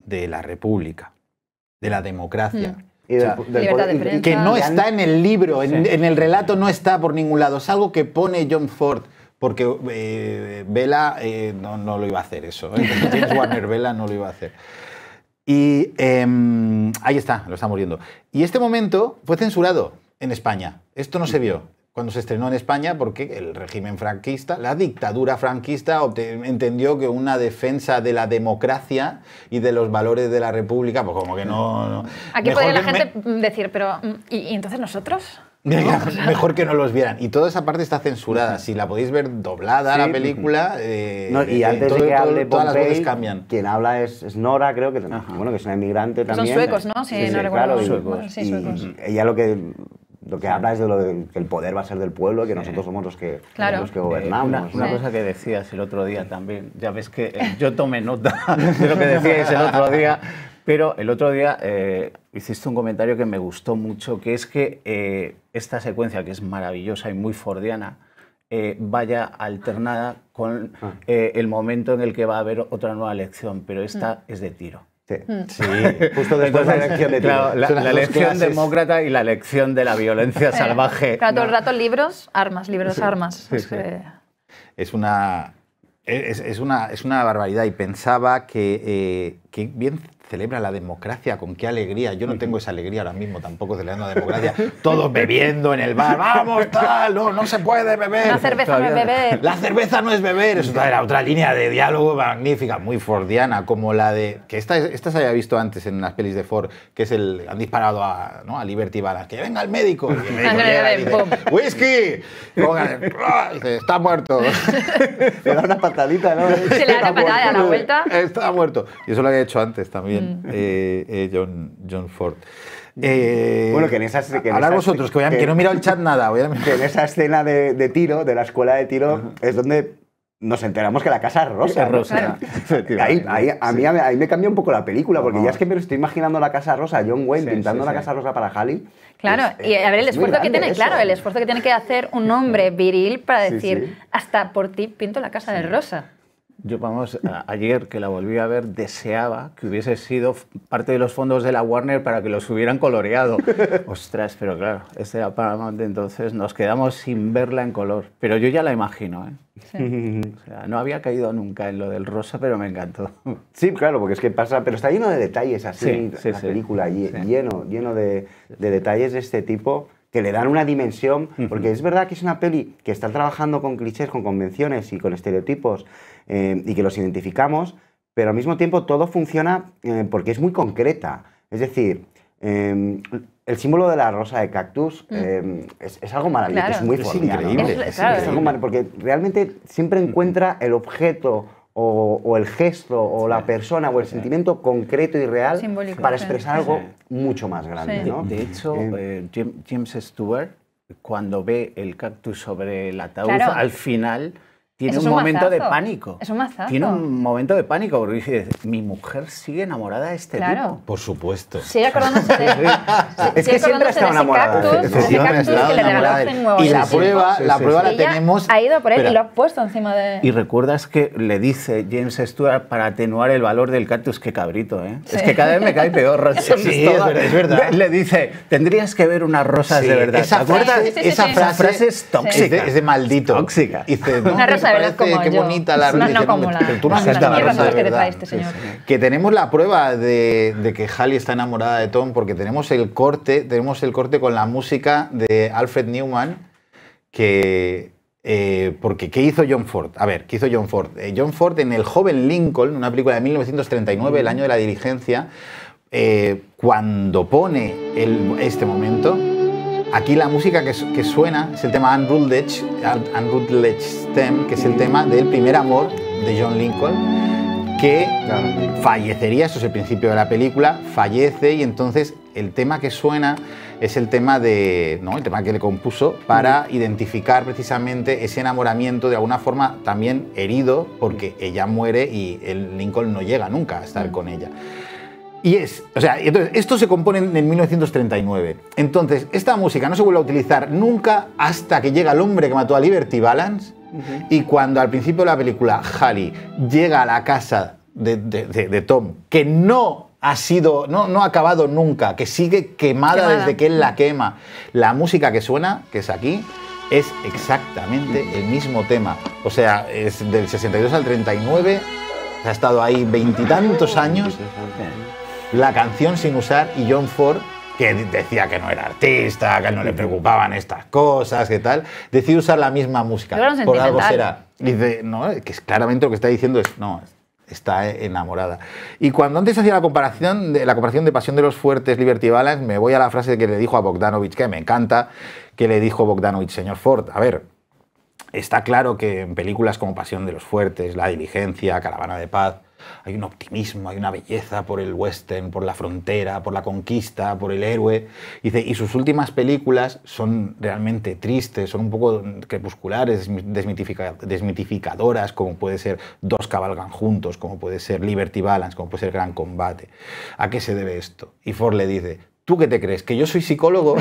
de la República, de la democracia. Y del libertad de prensa. Que no está en el libro, en el relato no está por ningún lado. Es algo que pone John Ford, porque Bela no lo iba a hacer eso. James Warner Bela no lo iba a hacer. Y ahí está, lo estamos viendo. Y este momento fue censurado en España. Esto no se vio cuando se estrenó en España porque el régimen franquista, la dictadura franquista, entendió que una defensa de la democracia y de los valores de la República, pues como que no... Aquí podría la gente decir, pero ¿y entonces nosotros? Mejor que no los vieran. Y toda esa parte está censurada. Si la podéis ver doblada la película, y antes de que hable todas las voces Pompey, cambian. Quien habla es Nora, creo que es una inmigrante también. Son suecos, ¿no? Sí, no recuerdo. Claro, suecos. Sí, suecos. Y ella lo que habla es de que el poder va a ser del pueblo y que nosotros somos los que gobernamos. Una cosa que decías el otro día también, ya ves que yo tomé nota de lo que decíais el otro día, pero el otro día hiciste un comentario que me gustó mucho, que es que esta secuencia, que es maravillosa y muy fordiana, vaya alternada con el momento en el que va a haber otra nueva elección, pero esta es de tiro. Sí, justo después de la elección de tiro. Claro, la elección demócrata y la elección de la violencia salvaje. Claro, todo el rato libros, armas. Es una barbaridad y pensaba que bien celebra la democracia, con qué alegría. Yo no tengo esa alegría ahora mismo tampoco celebrando la democracia. Todos bebiendo en el bar, vamos, tal, no se puede beber. La cerveza no es beber. La cerveza no es beber. Eso era otra línea de diálogo magnífica, muy fordiana, como la de... Que esta se había visto antes en las pelis de Ford, que es han disparado a Liberty Balance. Que venga el médico. Y el médico llega y dice, ¡whisky! Dice, está muerto. Le da una patadita, ¿no? Se le da una patada a la vuelta. Está muerto. Y eso lo había hecho antes también John Ford. Bueno, que en esa... Hablar vosotros, que no he mirado el chat nada. Que en esa escena de tiro, de la escuela de tiro, es donde nos enteramos que la casa es rosa. Es rosa. Ahí me cambia un poco la película, porque ya es que me estoy imaginando la casa rosa, John Wayne pintando la casa rosa para Halley. Claro, y a ver el esfuerzo que tiene, el esfuerzo que tiene que hacer un hombre viril para decir, hasta por ti pinto la casa de rosa. Yo, vamos, ayer que la volví a ver, deseaba que hubiese sido parte de los fondos de la Warner para que los hubieran coloreado. Ostras, pero claro, este era Paramount, entonces nos quedamos sin verla en color. Pero yo ya la imagino, ¿eh? Sí. O sea, no había caído nunca en lo del rosa, pero me encantó. Sí, claro, porque es que pasa, pero está lleno de detalles así, la película, lleno de detalles de este tipo que le dan una dimensión, porque es verdad que es una peli que está trabajando con clichés, con convenciones y con estereotipos, y que los identificamos, pero al mismo tiempo todo funciona porque es muy concreta. Es decir, el símbolo de la rosa de cactus es algo maravilloso, claro. es muy increíble. Es algo porque realmente siempre encuentra el objeto o el gesto o la persona o el sentimiento concreto y real simbólico, para expresar algo mucho más grande. Sí. ¿no? De hecho, James Stewart, cuando ve el cactus sobre el ataúd, Claro. al final tiene Eso un es un momento de mazazo. pánico. Es un mazazo. Tiene un momento de pánico porque dice, mi mujer sigue enamorada de este Claro. tipo. Por supuesto. Sigue acordándose de... Es que siempre ha estado enamorada. Ese cactus que le regaló en Nueva Y la York. prueba, la prueba la Ella tenemos. ha ido por él Espera. y lo ha puesto encima de... Y recuerdas que le dice James Stewart para atenuar el valor del cactus, qué cabrito, ¿eh? Sí. Es que cada vez me cae peor. Sí, es verdad. Le dice, tendrías que ver unas rosas Sí, de verdad. esa ¿Te acuerdas? frase- sí, sí, esa sí. frase es tóxica. Es de maldito. Tóxica. Dice, no, Una rosa de me verdad parece como qué yo. bonita la No, rosa. no Dice, como la- pero tú no has las visto la mierdas rosa de que te verdad. trae este señor. Que tenemos la prueba de que Hallie está enamorada de Tom porque tenemos el corte con la música de Alfred Newman que porque ¿qué hizo John Ford? A ver, ¿qué hizo John Ford? John Ford en El joven Lincoln, una película de 1939, el año de la diligencia, cuando pone este momento, aquí la música que suena es el tema Unruled Stem, que es el tema del primer amor de John Lincoln, que fallecería, esto es el principio de la película, fallece y entonces el tema que suena es el tema el tema que le compuso para identificar precisamente ese enamoramiento de alguna forma también herido porque ella muere y el Lincoln no llega nunca a estar con ella. Y entonces, esto se compone en 1939. Entonces, esta música no se vuelve a utilizar nunca hasta que llega el hombre que mató a Liberty Balance. Y cuando al principio de la película Hallie llega a la casa de Tom, que no ha acabado nunca, que sigue quemada desde que él la quema, la música que suena, que es aquí, es exactamente el mismo tema. O sea, es del 62 al 39, ha estado ahí veintitantos años, la canción sin usar, y John Ford, que decía que no era artista, que no le preocupaban estas cosas, que tal, decide usar la misma música. Pero Por algo sentimental. será. Y dice, no, que es claramente lo que está diciendo es, no, está enamorada. Y cuando antes hacía la comparación de Pasión de los Fuertes, Liberty Balance, me voy a la frase que le dijo a Bogdanovich, que me encanta, que le dijo Bogdanovich, señor Ford, a ver, está claro que en películas como Pasión de los Fuertes, La Diligencia, Caravana de Paz, hay un optimismo, hay una belleza por el western, por la frontera, por la conquista, por el héroe. Y sus últimas películas son realmente tristes, son un poco crepusculares, desmitificadoras, como puede ser Dos cabalgan juntos, como puede ser Liberty Balance, como puede ser Gran Combate. ¿A qué se debe esto? Y Ford le dice, ¿tú qué te crees? ¿Que yo soy psicólogo?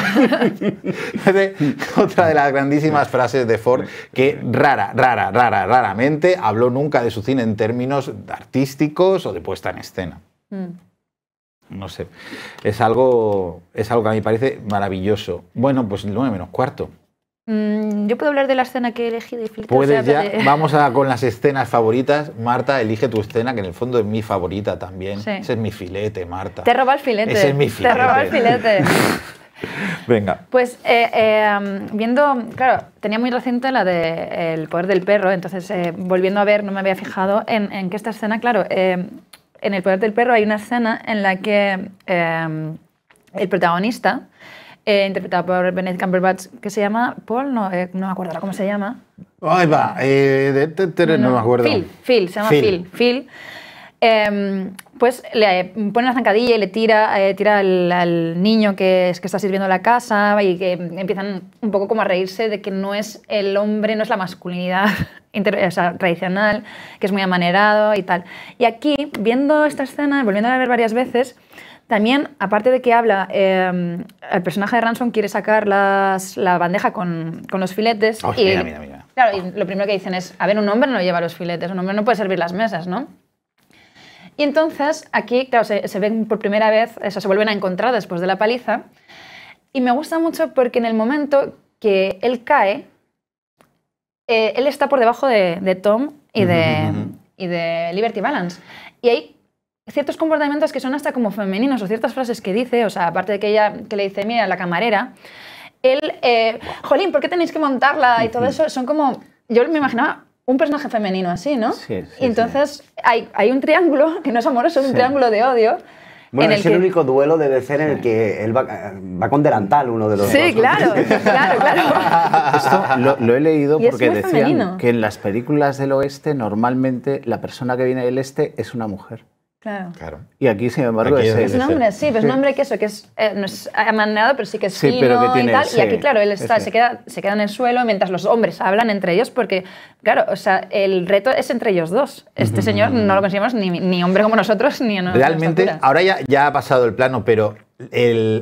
Otra de las grandísimas frases de Ford que raramente habló nunca de su cine en términos artísticos o de puesta en escena. No sé, es algo que a mí me parece maravilloso. Bueno, pues 9:15. Yo puedo hablar de la escena que he elegido y filtrar. Puedes ya, vamos con las escenas favoritas. Marta, elige tu escena, que en el fondo es mi favorita también. Sí. Ese es mi filete, Marta. Te roba el filete. Ese es mi filete. Te roba el filete. Venga. Pues viendo, claro, tenía muy reciente la de El poder del perro, entonces volviendo a ver, no me había fijado en que esta escena, claro, en El poder del perro hay una escena en la que el protagonista, interpretado por Benedict Cumberbatch, que se llama Paul, no me acuerdo ahora cómo se llama. Ahí va, no me acuerdo. Phil, se llama Phil. Pues le pone una zancadilla y le tira al niño que está sirviendo la casa y que empiezan un poco como a reírse de que no es el hombre, no es la masculinidad tradicional, que es muy amanerado y tal. Y aquí, viendo esta escena, volviéndola a ver varias veces, también, aparte de que habla, el personaje de Ransom quiere sacar la bandeja con los filetes. Oh, mira. Claro, y lo primero que dicen es, a ver, un hombre no lleva los filetes, un hombre no puede servir las mesas, ¿no? Y entonces aquí, claro, se ven por primera vez, se vuelven a encontrar después de la paliza. Y me gusta mucho porque en el momento que él cae, él está por debajo de Tom y de Liberty Balance. Y hay ciertos comportamientos que son hasta como femeninos o ciertas frases que dice, o sea, aparte de que ella que le dice, mira, la camarera, él, jolín, ¿por qué tenéis que montarla? Y todo eso, son como, yo me imaginaba un personaje femenino así, ¿no? Sí, y entonces hay un triángulo, que no es amoroso, es un triángulo de odio. Bueno, es el único duelo debe ser en el que él va con delantal, uno de los dos. Sí, claro. Esto lo he leído y porque decían femenino. que en las películas del oeste normalmente la persona que viene del este es una mujer. Claro. Y aquí, sin embargo, Aquí es un hombre, sí, pero es un hombre que es no es amanerado, pero sí que es fino pero que tiene, y tal. Y aquí, claro, él se queda en el suelo mientras los hombres hablan entre ellos porque, claro, o sea, el reto es entre ellos dos. Este señor no lo consideramos ni hombre como nosotros, ni en realmente, ahora ya ha pasado el plano, pero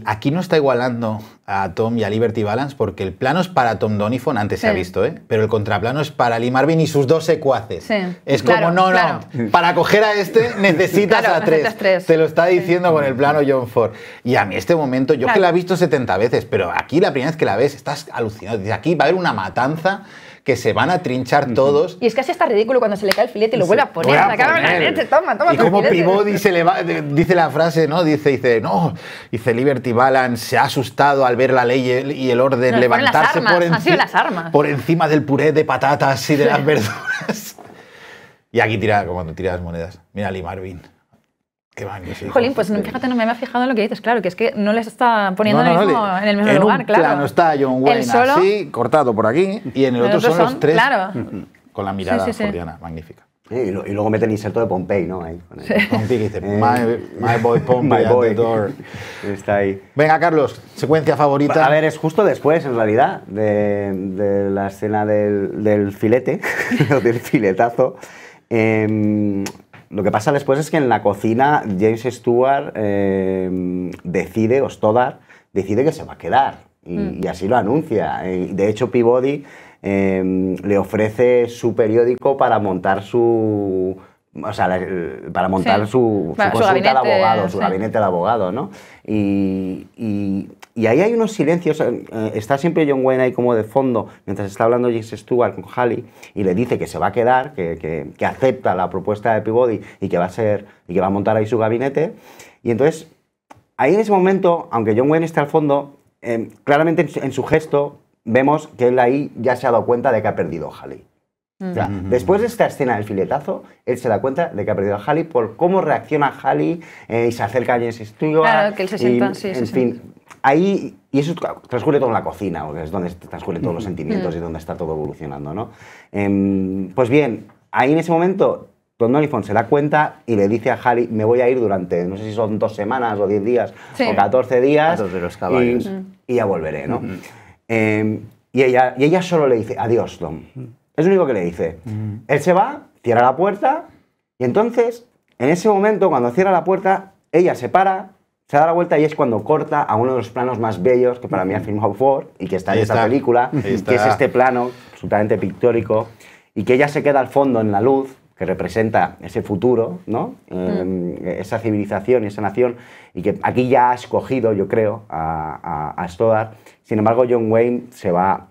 aquí no está igualando a Tom y a Liberty Balance porque el plano es para Tom Doniphan, antes se ha visto, pero el contraplano es para Lee Marvin y sus 2 secuaces. Sí. Es como, no, para coger a este necesitas a 3. Te lo está diciendo con el plano John Ford. Y a mí este momento, yo que la he visto 70 veces, pero aquí la primera vez que la ves estás alucinado. Dices, aquí va a haber una matanza que se van a trinchar todos. Y es casi hasta ridículo cuando se le cae el filete y lo vuelve a poner. Toma, y como Peabody dice la frase, ¿no? Dice, Liberty Balance se ha asustado al ver la ley y el orden levantarse por encima del puré de patatas y de las verduras. Y aquí tira las monedas. Mira Lee Marvin. Qué magnífico. Jolín, pues fíjate, no me había fijado en lo que dices, claro, que es que no les está poniendo en el mismo lugar, claro. En un plano está John Wayne así, cortado por aquí, y en el otro son los 3 con la mirada fordiana, magnífica. Y luego mete el inserto de Pompey, ¿no? Ahí, Pompey que dice, my boy Pompey at the door. Está ahí. Venga, Carlos, secuencia favorita. A ver, es justo después, en realidad, de la escena del filete, o del filetazo. Lo que pasa después es que en la cocina James Stewart Stoddard decide que se va a quedar y así lo anuncia. De hecho, Peabody le ofrece su periódico para montar su consulta de abogado, su gabinete de abogado, ¿no? Y ahí hay unos silencios, está siempre John Wayne ahí como de fondo, mientras está hablando James Stewart con Hallie, y le dice que se va a quedar, que acepta la propuesta de Peabody y que va a montar ahí su gabinete. Y entonces, ahí en ese momento, aunque John Wayne está al fondo, claramente en su gesto vemos que él ahí ya se ha dado cuenta de que ha perdido a Hallie. O sea, después de esta escena del filetazo, él se da cuenta de que ha perdido a Hallie por cómo reacciona Hallie y se acerca a James Stewart. Claro, que él se sienta, en fin, ahí, y eso transcurre todo en la cocina, porque es donde transcurren todos los sentimientos y donde está todo evolucionando, ¿no? Pues bien, ahí en ese momento, Tom Doniphan se da cuenta y le dice a Hallie, me voy a ir durante, no sé si son 2 semanas o 10 días o 14 días, de los caballos. Y ya volveré, ¿no? Y ella solo le dice, adiós, Tom. Es lo único que le dice. Él se va, cierra la puerta, y entonces, en ese momento, cuando cierra la puerta, ella se para, se da la vuelta y es cuando corta a uno de los planos más bellos que para mí ha filmado Ford y que está en esta película, que es este plano absolutamente pictórico, y que ella se queda al fondo en la luz, que representa ese futuro, ¿no? Esa civilización y esa nación, y que aquí ya ha escogido, yo creo, a Stoddard. Sin embargo, John Wayne se va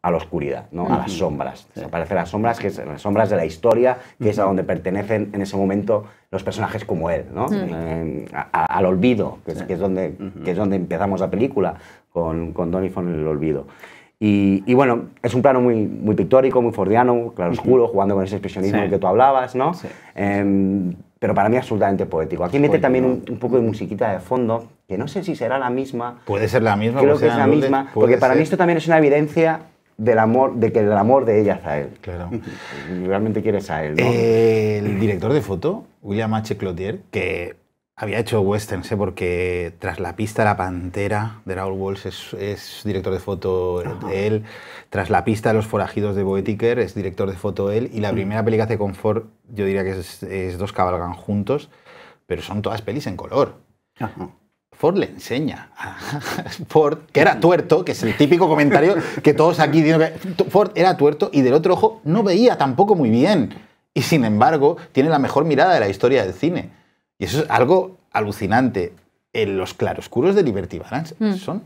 a la oscuridad, ¿no? A las sombras. Desaparecen las sombras, que son las sombras de la historia, que es a donde pertenecen en ese momento los personajes como él, ¿no? Al olvido, que es donde empezamos la película, con Doniphan en el olvido. Y bueno, es un plano muy pictórico, muy fordiano, claro oscuro, jugando con ese expresionismo del que tú hablabas, ¿no? Sí. Pero para mí absolutamente poético. Aquí mete también un poco de musiquita de fondo, que no sé si será la misma. Puede ser la misma. Creo que es la misma, porque para mí esto también es una evidencia del amor de ella hacia él. Claro. Y realmente quieres a él, ¿no? El director de foto, William H. Cloutier, que había hecho westerns, porque Tras la pista de la pantera de Raoul Walsh es director de foto de él. Tras la pista de los forajidos de Boetiker es director de foto él. Y la primera peli que hace con Ford, yo diría que es Dos cabalgan juntos, pero son todas pelis en color. Ford le enseña a Ford que era tuerto, que es el típico comentario que todos aquí dicen que Ford era tuerto y del otro ojo no veía tampoco muy bien. Y sin embargo, tiene la mejor mirada de la historia del cine. Y eso es algo alucinante. Los claroscuros de Liberty Balance son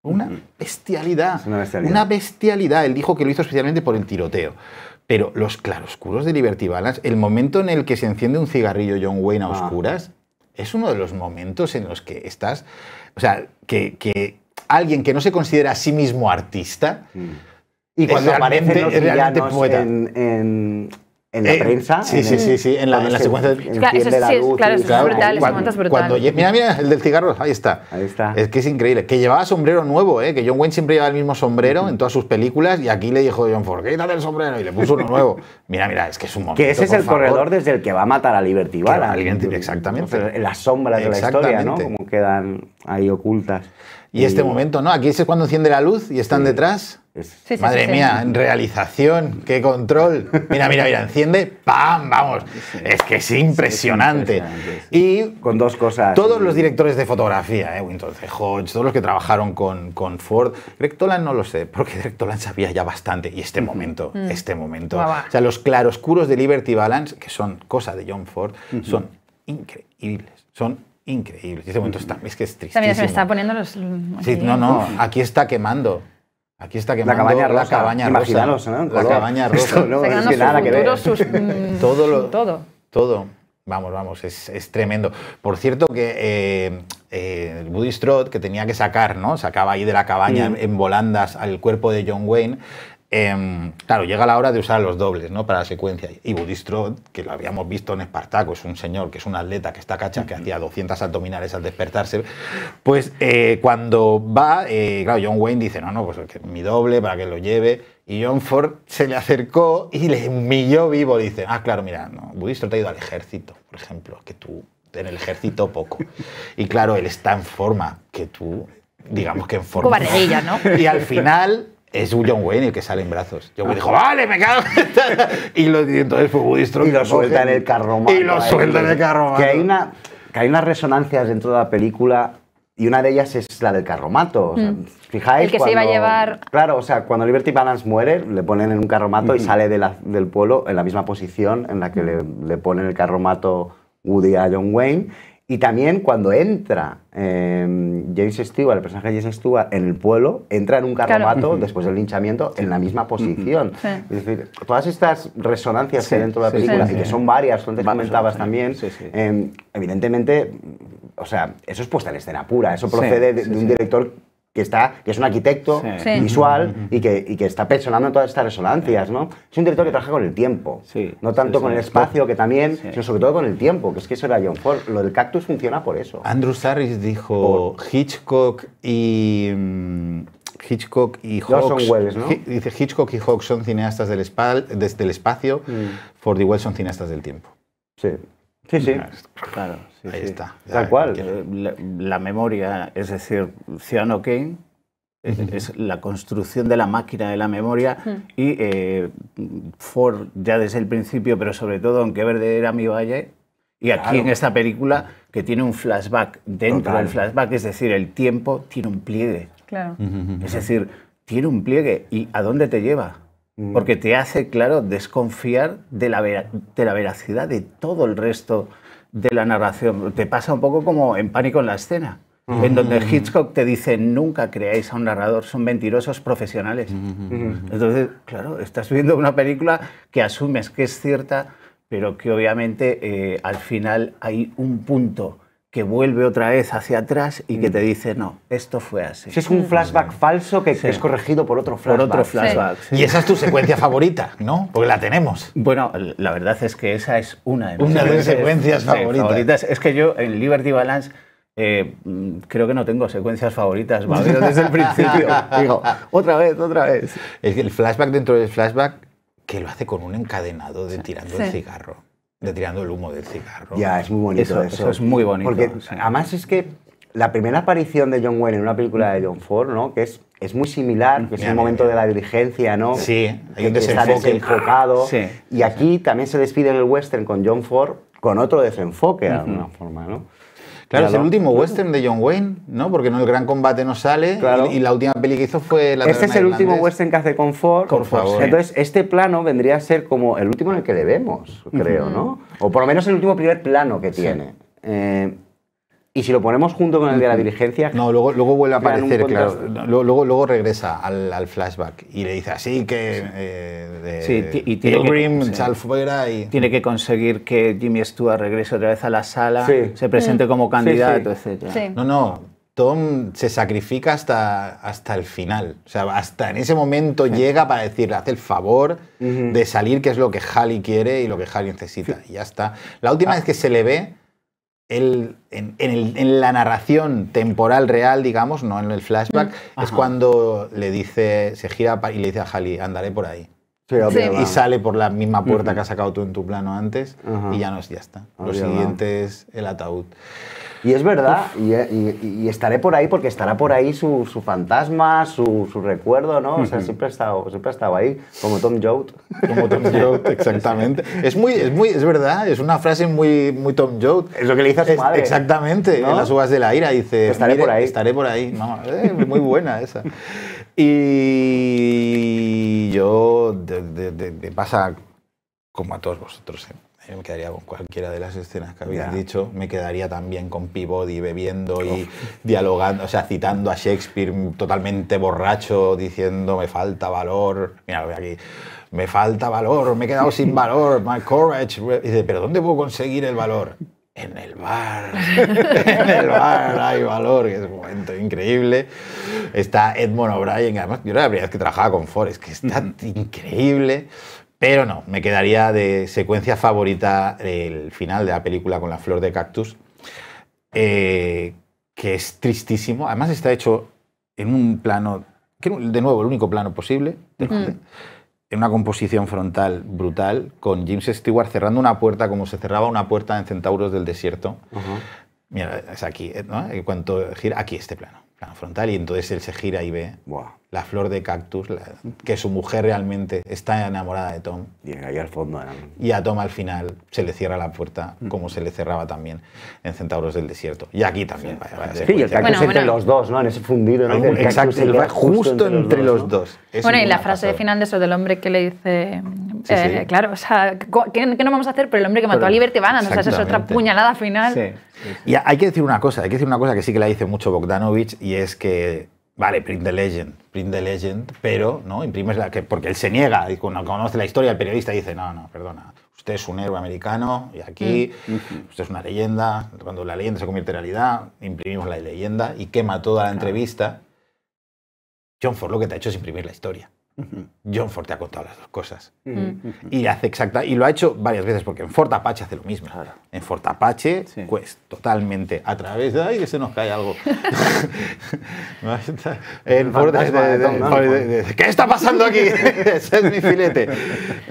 una bestialidad. Es una bestialidad. Una bestialidad. Él dijo que lo hizo especialmente por el tiroteo. Pero los claroscuros de Liberty Balance, el momento en el que se enciende un cigarrillo John Wayne a oscuras, es uno de los momentos en los que estás... O sea, que alguien que no se considera a sí mismo artista... Y cuando aparecen los villanos poeta. En la prensa. Sí, en la secuencia. Claro, eso es brutal, ese momento es brutal. Mira, el del cigarro, ahí está. Ahí está. Es que es increíble. Que llevaba sombrero nuevo, que John Wayne siempre lleva el mismo sombrero en todas sus películas y aquí le dijo John Ford, quítate el sombrero y le puso uno nuevo. Mira, es que es un momento. Que ese es el corredor desde el que va a matar a Liberty Balance. Exactamente. En las sombras de la historia, ¿no? Como quedan ahí ocultas. Y este momento, ¿no? Aquí es cuando enciende la luz y están detrás. Madre mía, en realización, qué control. Mira, enciende, ¡pam! Vamos. Es que es impresionante. Y con dos cosas. Todos los directores de fotografía, Winton C. Hodge, todos los que trabajaron con Ford. Greg Toland no lo sé, porque Greg Toland sabía ya bastante. Y este momento. O sea, los claroscuros de Liberty Balance, que son cosa de John Ford, son increíbles. Y este momento es que es tristísimo. También se me está poniendo los... Sí, no, aquí está quemando. Aquí está quemando la cabaña rosa. La cabaña Imaginaros, rosa. ¿no? La cabaña rosa. No es que nada que ver. Todo. Vamos, es tremendo. Por cierto que Woody Strode, que tenía que sacar, ¿no? Sacaba ahí de la cabaña en volandas al cuerpo de John Wayne. Claro, llega la hora de usar los dobles, ¿no? Para la secuencia. Y Woody Strode, que lo habíamos visto en Espartaco, es un señor que es un atleta que está cacha, que hacía 200 abdominales al despertarse, pues cuando va, claro, John Wayne dice, no, pues que mi doble para que lo lleve, y John Ford se le acercó y le humilló vivo, dice, claro, mira, no, Woody Strode te ha ido al ejército, por ejemplo, que tú en el ejército poco. Y claro, él está en forma, que tú, digamos que en forma. Cobardilla, ¿no? Y al final... Es John Wayne el que sale en brazos. John Wayne dijo, vale, me cago. Y entonces fue Woody Strode. Y lo suelta en el carromato. Que hay unas resonancias dentro de la película y una de ellas es la del carromato. O sea, fijáis, el que se iba a llevar... Claro, o sea, cuando Liberty Balance muere, le ponen en un carromato y sale del pueblo en la misma posición en la que le ponen el carromato Woody a John Wayne. Y también cuando entra James Stewart, el personaje de James Stewart, en el pueblo, entra en un carromato después del linchamiento en la misma posición. Es decir, todas estas resonancias que hay dentro de la película, y que son varias, tú antes comentabas también, evidentemente, o sea, eso es puesta en escena pura, eso procede de un director que es un arquitecto visual y que está personando en todas estas resonancias, ¿no? Es un director que trabaja con el tiempo, no tanto con el espacio, que también, sino sobre todo con el tiempo, que es que eso era John Ford. Lo del cactus funciona por eso. Andrew Sarris dijo Hitchcock y Hawks, Wells, ¿no? Dice Hitchcock y Hawks son cineastas desde el espacio, Ford y Wells son cineastas del tiempo. Sí. Claro, ahí está. Tal cual. La memoria, es decir, Ciudadano Kane, es la construcción de la máquina de la memoria y Ford ya desde el principio, pero sobre todo en Qué verde era mi valle, y aquí en esta película que tiene un flashback dentro del flashback, es decir, el tiempo tiene un pliegue. Claro. Es decir, tiene un pliegue. ¿Y a dónde te lleva? Porque te hace, claro, desconfiar de la veracidad de todo el resto de la narración. Te pasa un poco como en Pánico en la escena, en donde Hitchcock te dice, nunca creáis a un narrador, son mentirosos profesionales. Entonces, claro, estás viendo una película que asumes que es cierta, pero que obviamente al final hay un punto que vuelve otra vez hacia atrás y que te dice, no, esto fue así. Es un flashback falso que es corregido por otro flashback. Por otro flashback. Y esa es tu secuencia favorita, ¿no? Porque la tenemos. Bueno, la verdad es que esa es una de mis secuencias favoritas. Es que yo en Liberty Balance creo que no tengo secuencias favoritas, ¿vale? Desde el principio. Digo, otra vez. Es que el flashback dentro del flashback, que lo hace con un encadenado de tirando el cigarro. De tirando el humo del cigarro. Ya, es muy bonito eso. Eso es muy bonito. Porque además es que la primera aparición de John Wayne en una película de John Ford, ¿no? Que es muy similar, que es el momento de la diligencia, ¿no? Sí, hay un está desenfocado. Sí. Y aquí también se despide en el western con John Ford con otro desenfoque, de alguna forma, ¿no? Claro, es el último western de John Wayne, ¿no? Porque no, el Gran Combate no sale y la última peli que hizo fue La Este es el último western que hace con Ford. Por favor. Entonces, este plano vendría a ser como el último en el que le vemos, creo, ¿no? O por lo menos el último primer plano que tiene. Y si lo ponemos junto con el de la diligencia... No, luego vuelve a aparecer, claro. Luego regresa al flashback y le dice así que... y tiene Pilgrim, sal fuera y... Tiene que conseguir que Jimmy Stewart regrese otra vez a la sala, se presente como candidato, etc. Sí. No, Tom se sacrifica hasta el final. O sea, hasta en ese momento llega para decirle, hace el favor de salir, que es lo que Hallie quiere y lo que Hallie necesita. Y ya está. La última vez que se le ve... en la narración temporal real, digamos, no en el flashback, es cuando le dice, se gira y le dice a Hallie, andaré por ahí. Sí. Y sale por la misma puerta que has sacado tú en tu plano antes y ya está. Lo siguiente es el ataúd. Y es verdad, y estaré por ahí porque estará por ahí su fantasma, su recuerdo, ¿no? O sea, siempre ha estado ahí, como Tom Joad. Como Tom Joad, exactamente. Es verdad, es una frase muy Tom Joad. Es lo que le dice a su madre. Exactamente, ¿no? En Las uvas de la ira dice... Estaré por ahí. Estaré por ahí. No, muy buena esa. Y yo, me pasa como a todos vosotros, Yo me quedaría con cualquiera de las escenas que habéis dicho. Me quedaría también con Peabody bebiendo y dialogando, o sea, citando a Shakespeare totalmente borracho, diciendo me falta valor. Mira, lo veo aquí. Me falta valor, me he quedado sin valor, my courage. Y dice, ¿pero dónde puedo conseguir el valor? En el bar. En el bar hay valor, que es un momento increíble. Está Edmond O'Brien, además, yo era la primera vez que trabajaba con Ford, es que está increíble. Pero no, me quedaría de secuencia favorita el final de la película con la flor de cactus, que es tristísimo. Además está hecho en un plano, que de nuevo el único plano posible, en una composición frontal brutal, con James Stewart cerrando una puerta como se cerraba una puerta en Centauros del Desierto. Mira, es aquí, ¿no? En cuanto gira, aquí este plano frontal, y entonces él se gira y ve la flor de cactus, que su mujer realmente está enamorada de Tom. Y ahí al fondo. Y a Tom al final se le cierra la puerta, como se le cerraba también en Centauros del Desierto. Y aquí también. Sí, y el cactus entre los dos, ¿no? En ese fundido, ¿no? Exacto, justo entre los dos. Bueno, y la frase final de eso del hombre que le dice... Claro, o sea, ¿qué no vamos a hacer por el hombre que mató a Liberty Balance? O sea, esa es otra puñalada final. Sí. Y hay que decir una cosa que sí que la dice mucho Bogdanovich, y es que, vale, print the legend, pero no imprimes porque él se niega, y cuando conoce la historia, el periodista dice, no, perdona, usted es un héroe americano, y aquí usted es una leyenda, cuando la leyenda se convierte en realidad, imprimimos la leyenda, y quema toda la entrevista. John Ford lo que te ha hecho es imprimir la historia. John Ford te ha contado las dos cosas. Y hace y lo ha hecho varias veces, porque en Fort Apache hace lo mismo. En Fort Apache, pues totalmente a través de... ¡Ay, que se nos cae algo! En Fort, ¿qué está pasando aquí? Ese es mi filete.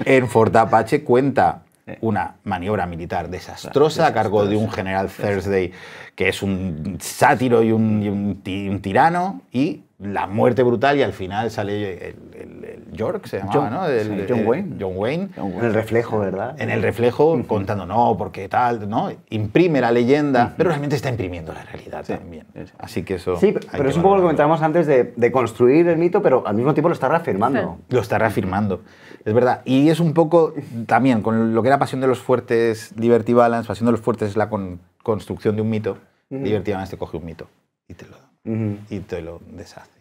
En Fort Apache cuenta una maniobra militar desastrosa a cargo de un general Thursday, que es un sátiro y un tirano, y la muerte brutal, y al final sale el York, se llamaba, ¿no? John Wayne. John Wayne. En el reflejo, ¿verdad? En el reflejo, contando, no, porque tal, ¿no? Imprime la leyenda, pero realmente está imprimiendo la realidad también. Así que eso... Sí, pero es un poco lo que comentábamos antes de construir el mito, pero al mismo tiempo lo está reafirmando. Lo está reafirmando, es verdad. Y es un poco también con lo que era Pasión de los Fuertes, Liberty Balance. Pasión de los Fuertes es la construcción de un mito. Liberty Balance te coge un mito y te lo deshace.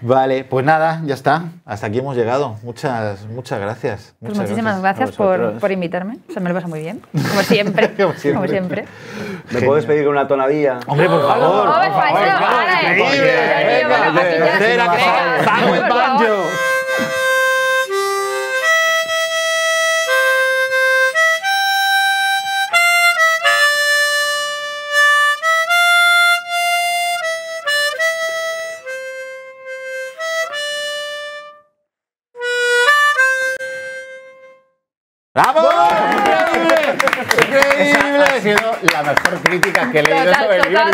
Vale, pues nada, ya está. Hasta aquí hemos llegado. Muchas gracias. Pues muchísimas gracias por invitarme. Se me lo pasa muy bien. Como siempre. Como siempre. ¿Me puedes pedir una tonadilla? Hombre, por favor. ¡Vamos, el banjo! ¡Bravo! ¡Increíble! Ha sido la mejor crítica que he leído sobre el guion.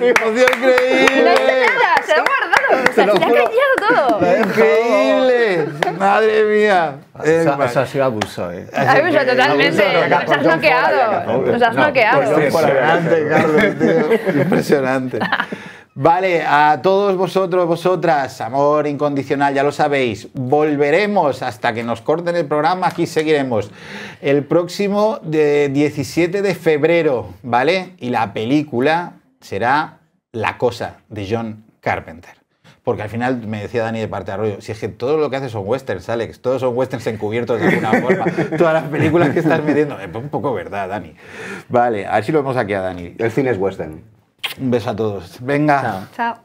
¡Emoción increíble! No hice nada, se lo he guardado. Se ha callado todo. ¡Increíble! ¡Madre mía! Eso ha sido abuso, ¿eh? Abuso totalmente. Nos has noqueado. Nos has noqueado. Impresionante, Carlos, tío. Impresionante. Vale, a todos vosotros, vosotras, amor incondicional, ya lo sabéis, volveremos hasta que nos corten el programa, aquí seguiremos el próximo 17 de febrero, ¿vale? Y la película será La Cosa, de John Carpenter. Porque al final me decía Dani de parte de Arroyo, si es que todo lo que haces son westerns, Alex, todos son westerns encubiertos de alguna forma, todas las películas que estás metiendo, es un poco verdad, Dani. Vale, a ver si lo vemos aquí a Dani. El cine es western. Un beso a todos. Venga. Chao.